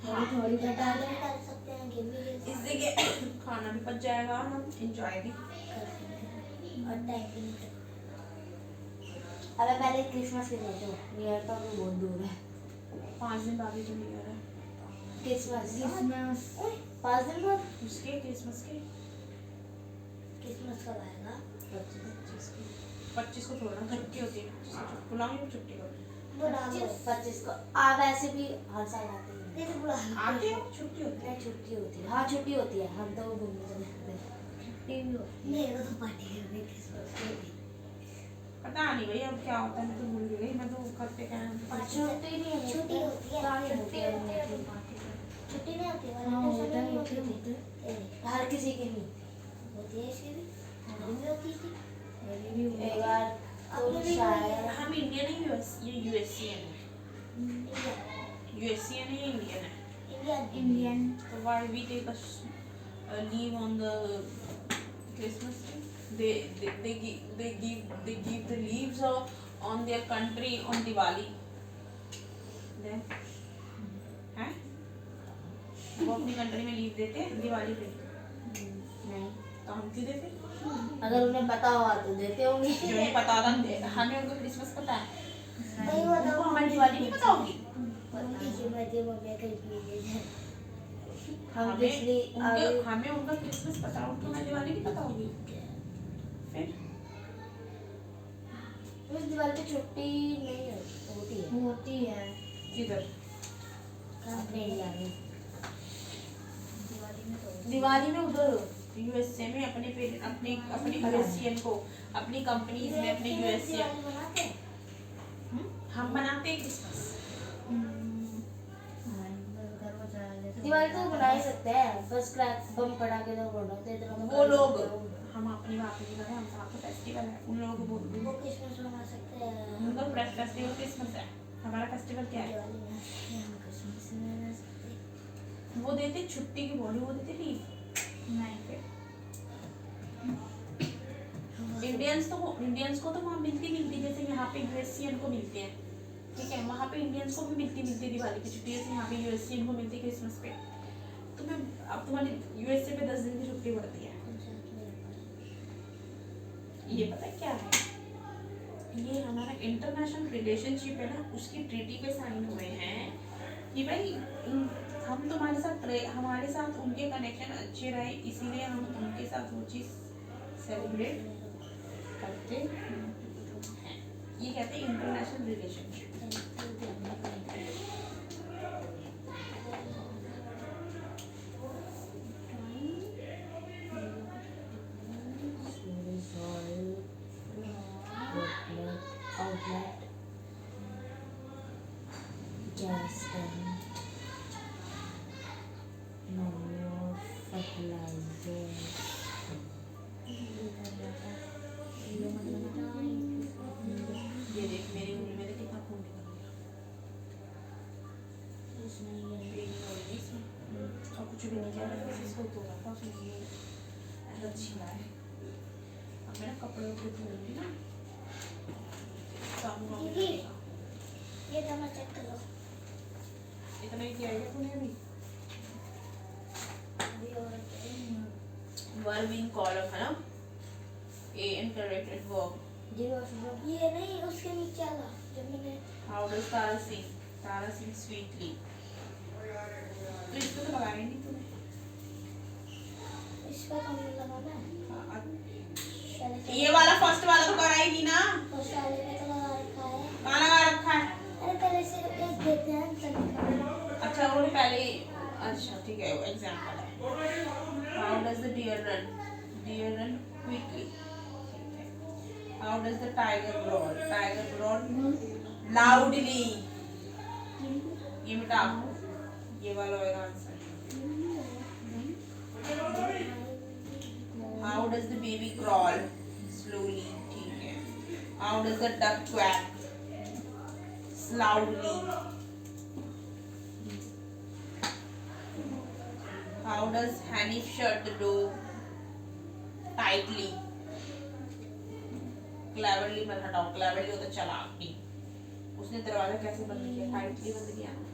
हाँ। थोड़ी डाल सकते हैं, गेम भी खेल इस जगह खाना भी पच जाएगा, हम एंजॉय भी सकते हैं और टाइम भी निकल। अबे पहले क्रिसमस के सोचो, न्यू ईयर तो अभी बहुत दूर है। 5 दिन बाद ही तो नहीं है क्रिसमस क्रिसमस 5 दिन बाद, उसके क्रिसमस के क्रिसमस कब आएगा? 25 को थोड़ा छुट्टी होती है, 25 को बुलाओ या छुट्टी करो। वो डालो 25 को। आ वैसे भी हर साल आते हैं। दीदी बुला आते हैं, छुट्टी होती है। नहीं छुट्टी होती है, हाँ छुट्टी होती है, हम तो घूमने चले जाते हैं। टीवी हो मेरे को तो पार्टी करनी क्रिसमस की। पता नहीं भाई अब क्या होता है, मैं तो भूल गई। मैं तो करते क्या है। छुट्टी नहीं होती, छुट्टी होती है, कहाँ नहीं छुट्टी होती है? होती है, छुट्टी नहीं होती है, हाँ, वैलेंटाइन होता है, नहीं होती है, होती होती थी। हर किसी की नहीं होती है इसकी भी, हमारी भी होती थी। मेरी भी हुई। एक बार तो अपने भी शायद हम इंडियन है, ये यूएससीएन है। इंडिया यूएससीएन है, इंडियन है। Indian So why we take a leave on the Christmas tree? They give the leaves on their country on Diwali. Then, हैं? वो अपनी कंट्री में लीव देते हैं दिवाली पे, नहीं, तो हम क्यों देते? अगर उन्हें पता हुआ तो देते होंगे। जो नहीं पता था, हमें उनको क्रिसमस पता है। नहीं बताओ उनको हमारी दिवाली नहीं पता होगी? हम हमें पिछली हमें उनका क्रिसमस पता है, उनको हमारी दिवाली नहीं पता होगी। फिर उस दिवाली पे छुट्टी नहीं होती है। होती है किधर? अपने इंडिया में दिवाली में तो दिवाली में उधर यूएसए में अपने पेरेंट अपने अपने यूएससीएन को अपनी कंपनीज में अपने यूएससीएन बनाते हैं। हम बनाते हैं क्रिसमस। घर को जला लेते हैं। दिवाली तो बना ही सकते हैं, बस क्रैक बम पटाखे तो बनाते हैं। वो लोग हम अपनी बात नहीं कर रहे, हम वहाँ का फेस्टिवल है, उन लोगों को बोल रहे वो हैं। क्रिसमस बना सकते हैं। उनका फेस्टिवल क्रिसमस है, हमारा फेस्टिवल क्या है? दिवाली में हम क्रिसमस में बना सकते हैं। वो देते छुट्टी की बोली, वो देते लीव। नहीं इंडियंस को तो वहाँ मिलती जैसे यहाँ पे यूएससीएन को मिलते हैं, ठीक है? वहाँ पे इंडियंस को भी मिलती दिवाली की छुट्टी, जैसे यहाँ पे यूएससीएन को मिलती क्रिसमस पे। तुम्हें अब तुम्हारी यूएसए पे 10 दिन की छुट्टी पड़ती है। ये पता है क्या है? ये हमारा इंटरनेशनल रिलेशनशिप है ना, उसकी ट्रीटी पे साइन हुए हैं कि भाई हम तुम्हारे साथ हमारे साथ उनके कनेक्शन अच्छे रहे, इसीलिए हम उनके साथ वो चीज़ सेलिब्रेट करते हैं। ये कहते हैं international relationship. Outlet gas tank manure fertiliser ये देख मेरी उंगली में कितना खून निकल गया। पेन हो रही है इसमें, और कुछ भी नहीं किया, बस इसको धोया था, उसमें ये ऐसा छिला है। अब मैं ना कपड़े उपड़े धोऊंगी ना, काम वाम दीदी। करेगा। ये तो मैं चेक करो। इतना ही किया है तूने अभी? अभी और वर्ब इन कॉलम है ना, ए एन करेक्टेड वर्ब। ये नहीं, उसके नीचे वाला जब मैंने how does Tara sing? Tara sing sweetly. तो इसको तो लगाया ही नहीं तूने। इस पर हमने लगाना है। हाँ, पहले से- ये वाला फर्स्ट वाला तो करा ही नहीं ना। उस वाले पे तो लगा रखा है। कहाँ लगा रखा है? अरे पहले से एक देते हैं तभी अच्छा उन्होंने पहले, अच्छा ठीक है, एग्जाम्पल है। How does the deer run quickly? How does the tiger roar loudly? ये मिटा, ये वाला होगा answer. How does the baby crawl slowly? ठीक है। How does the duck quack loudly? How does Hanif shut the door tightly? Cleverly मत हटाओ, cleverly होता चालाकी। उसने दरवाजा कैसे बंद किया? टाइटली बंद किया ना।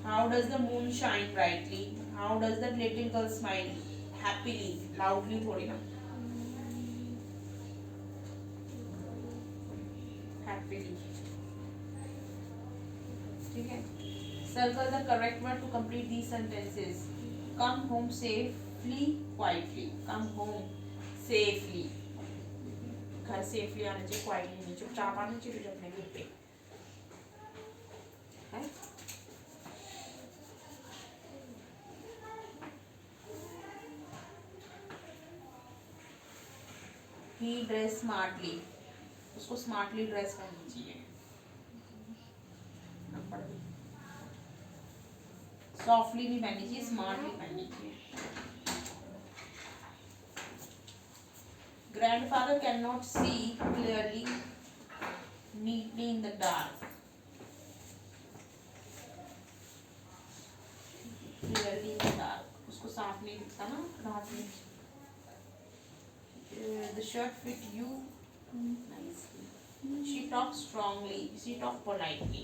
How does the moon shine brightly? How does the little girl smile happily? Loudly थोड़ी ना, happily। ठीक है। Circle the correct word to complete these sentences. Come home safely, quietly. Come home safely. घर सेफली आना चाहिए, क्वाइटली नहीं, चुपचाप आना चाहिए तुझे अपने घर पे, है? He dress smartly. उसको स्मार्टली ड्रेस करनी चाहिए। सॉफ्टली नहीं पहननी चाहिए, स्मार्टली पहननी चाहिए। Grandfather cannot see clearly, neatly in the dark. Clearly in the dark. उसको साफ नहीं दिखता ना रात में। The shirt fit you nicely. She talks strongly. She talks politely.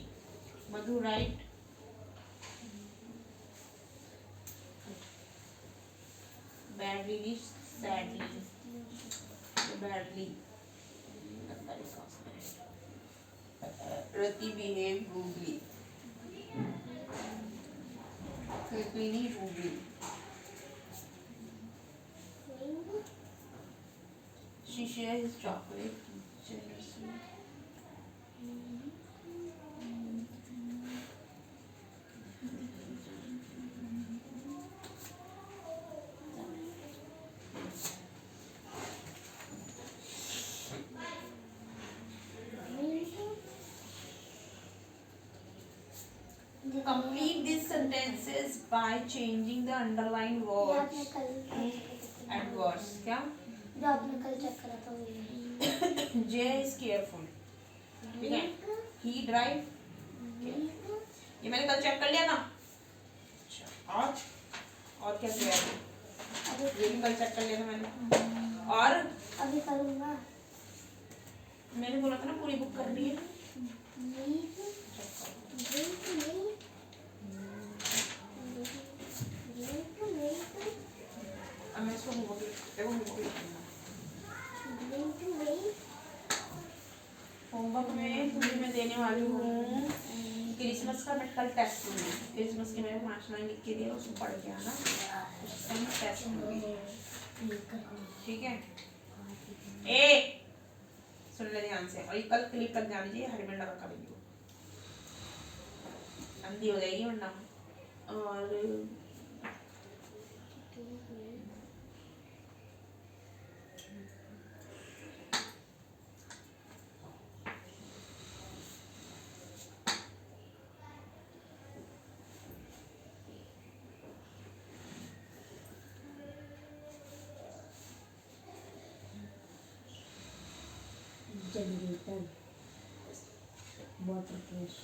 Madhu write badly, sadly, badly. Rati behave rudely. Filipini rudely. She shares his chocolate generously. Complete these sentences by changing the underlined ये words आपने कल to adverbs. क्या? जो आपने कल चेक करा था वो ये Jay is careful. ठीक है? He drive. ये मैंने कल चेक कर लिया ना. अच्छा. और क्या किया है? ये भी कल चेक कर लिया था मैंने. और अभी करूँगा मैंने बोला था ना पूरी बुक करनी है. अब मैं इसको होमवर्क में तुम्हें मैं देने वाली हूँ क्रिसमस का. मैं कल टेस्ट लूँगी. क्रिसमस के मैंने 5 लाइन लिख के दिया, उसको पढ़ के आना. उस टाइम टेस्ट लूँगी. ठीक है? ए सुन ले ध्यान से. और ये कल क्लिक कर ध्यान दीजिए. हरिमंडा रखा वीडियो अंधी हो जाएगी वरना. और जनरेटर वाटर प्रूफ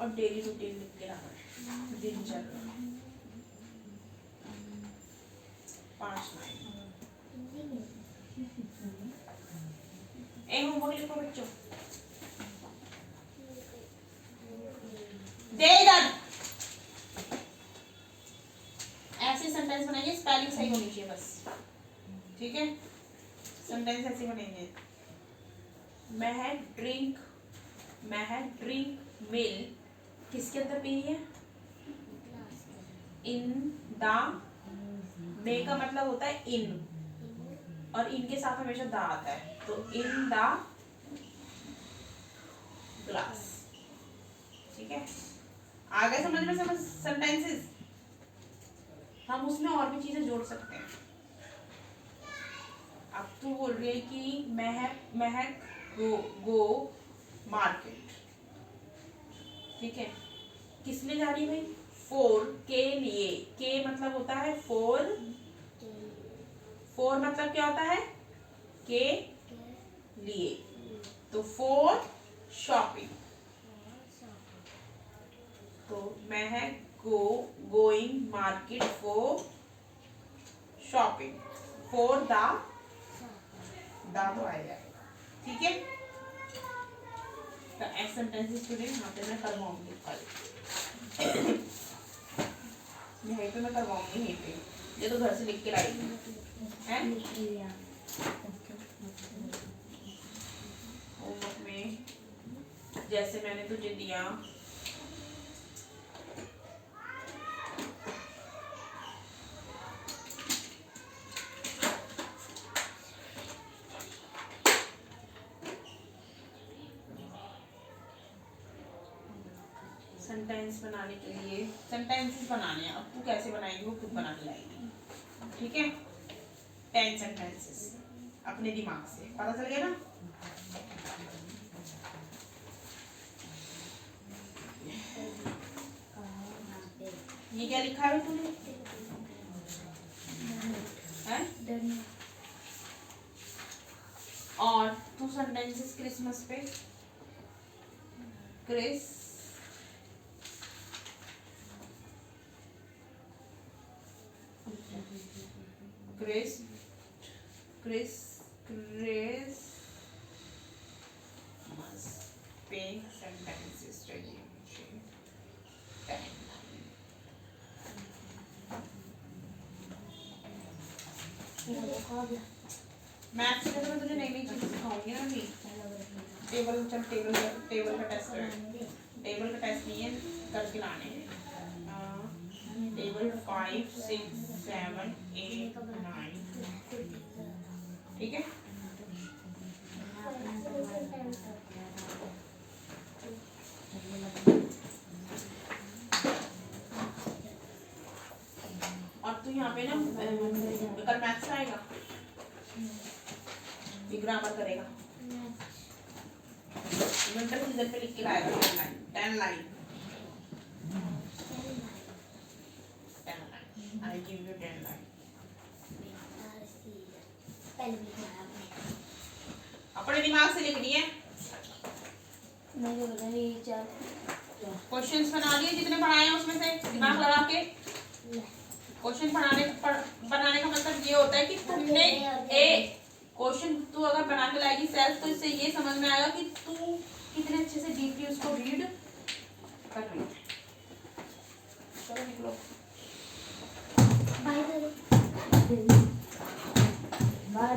और डेली रूटीन लिख के लाना. दिनचर्या 5 लाइन. होमवर्क लिखो बच्चों. दे इधर. ऐसे सेंटेंस बनाइए. स्पेलिंग सही होनी चाहिए बस. ठीक है? सेंटेंस ऐसे बनेंगे. महक ड्रिंक मिल्क किसके अंदर पी रही है? In the. मे का मतलब होता है इन, और इन के साथ हमेशा द आता है. तो इन द ग्लास. ठीक है? आगे समझ में सेंटेंसेस. हम उसमें और भी चीजें जोड़ सकते हैं. अब तू बोल रही है कि महक गो मार्केट. ठीक है? किस लिए जा रही है भाई? फॉर के लिए. के मतलब होता है फॉर. फॉर मतलब क्या होता है? के लिए. तो फॉर शॉपिंग. तो महक going market for shopping. For the तो आएगा. ठीक है? तो ऐसे सेंटेंसेस स्टूडेंट यहाँ पे मैं करवाऊंगी कल. यहीं पे मैं करवाऊंगी. यहीं पे ये तो घर से लिख के लाई है. होमवर्क में जैसे मैंने तुझे दिया सेंटेंस बनाने के लिए सेंटेंसेस बनाने हैं। अब तू कैसे बनाएगी वो खुद बना के लाएगी, ठीक है। 10 सेंटेंसेस अपने दिमाग से, पता चल गया ना। ये क्या लिखा है तूने? हैं? और तू सेंटेंसेस क्रिसमस पे क्रिस क्रिस क्रिस क्रिसमस पे सेंटेंसेस चाहिए मुझे 10। मैथ से तो मैं तुझे नई नई चीज़ सिखाऊंगी ना अभी। टेबल चल टेबल का टेस्ट है। टेबल का टेस्ट नहीं है, करके लाने हैं। टेबल 5 6 7 8 9, ठीक है। और तू यहाँ पे ना कल मैथ्स आएगा, ये ग्रामर करेगा। विंटर सीजन पे लिख के लाएगा 10 line. I give you 10 line. अपने दिमाग से लिखनी है। क्वेश्चंस बना लिए जितने पढ़ाए हैं उसमें से दिमाग लगा के। क्वेश्चन बनाने का मतलब ये होता है कि तुमने क्वेश्चन तू अगर बना के लाएगी सेल्फ, तो इससे ये समझ में आएगा कि तू कितने अच्छे से डीपली उसको रीड कर रही है। चलो निकलो। बाहर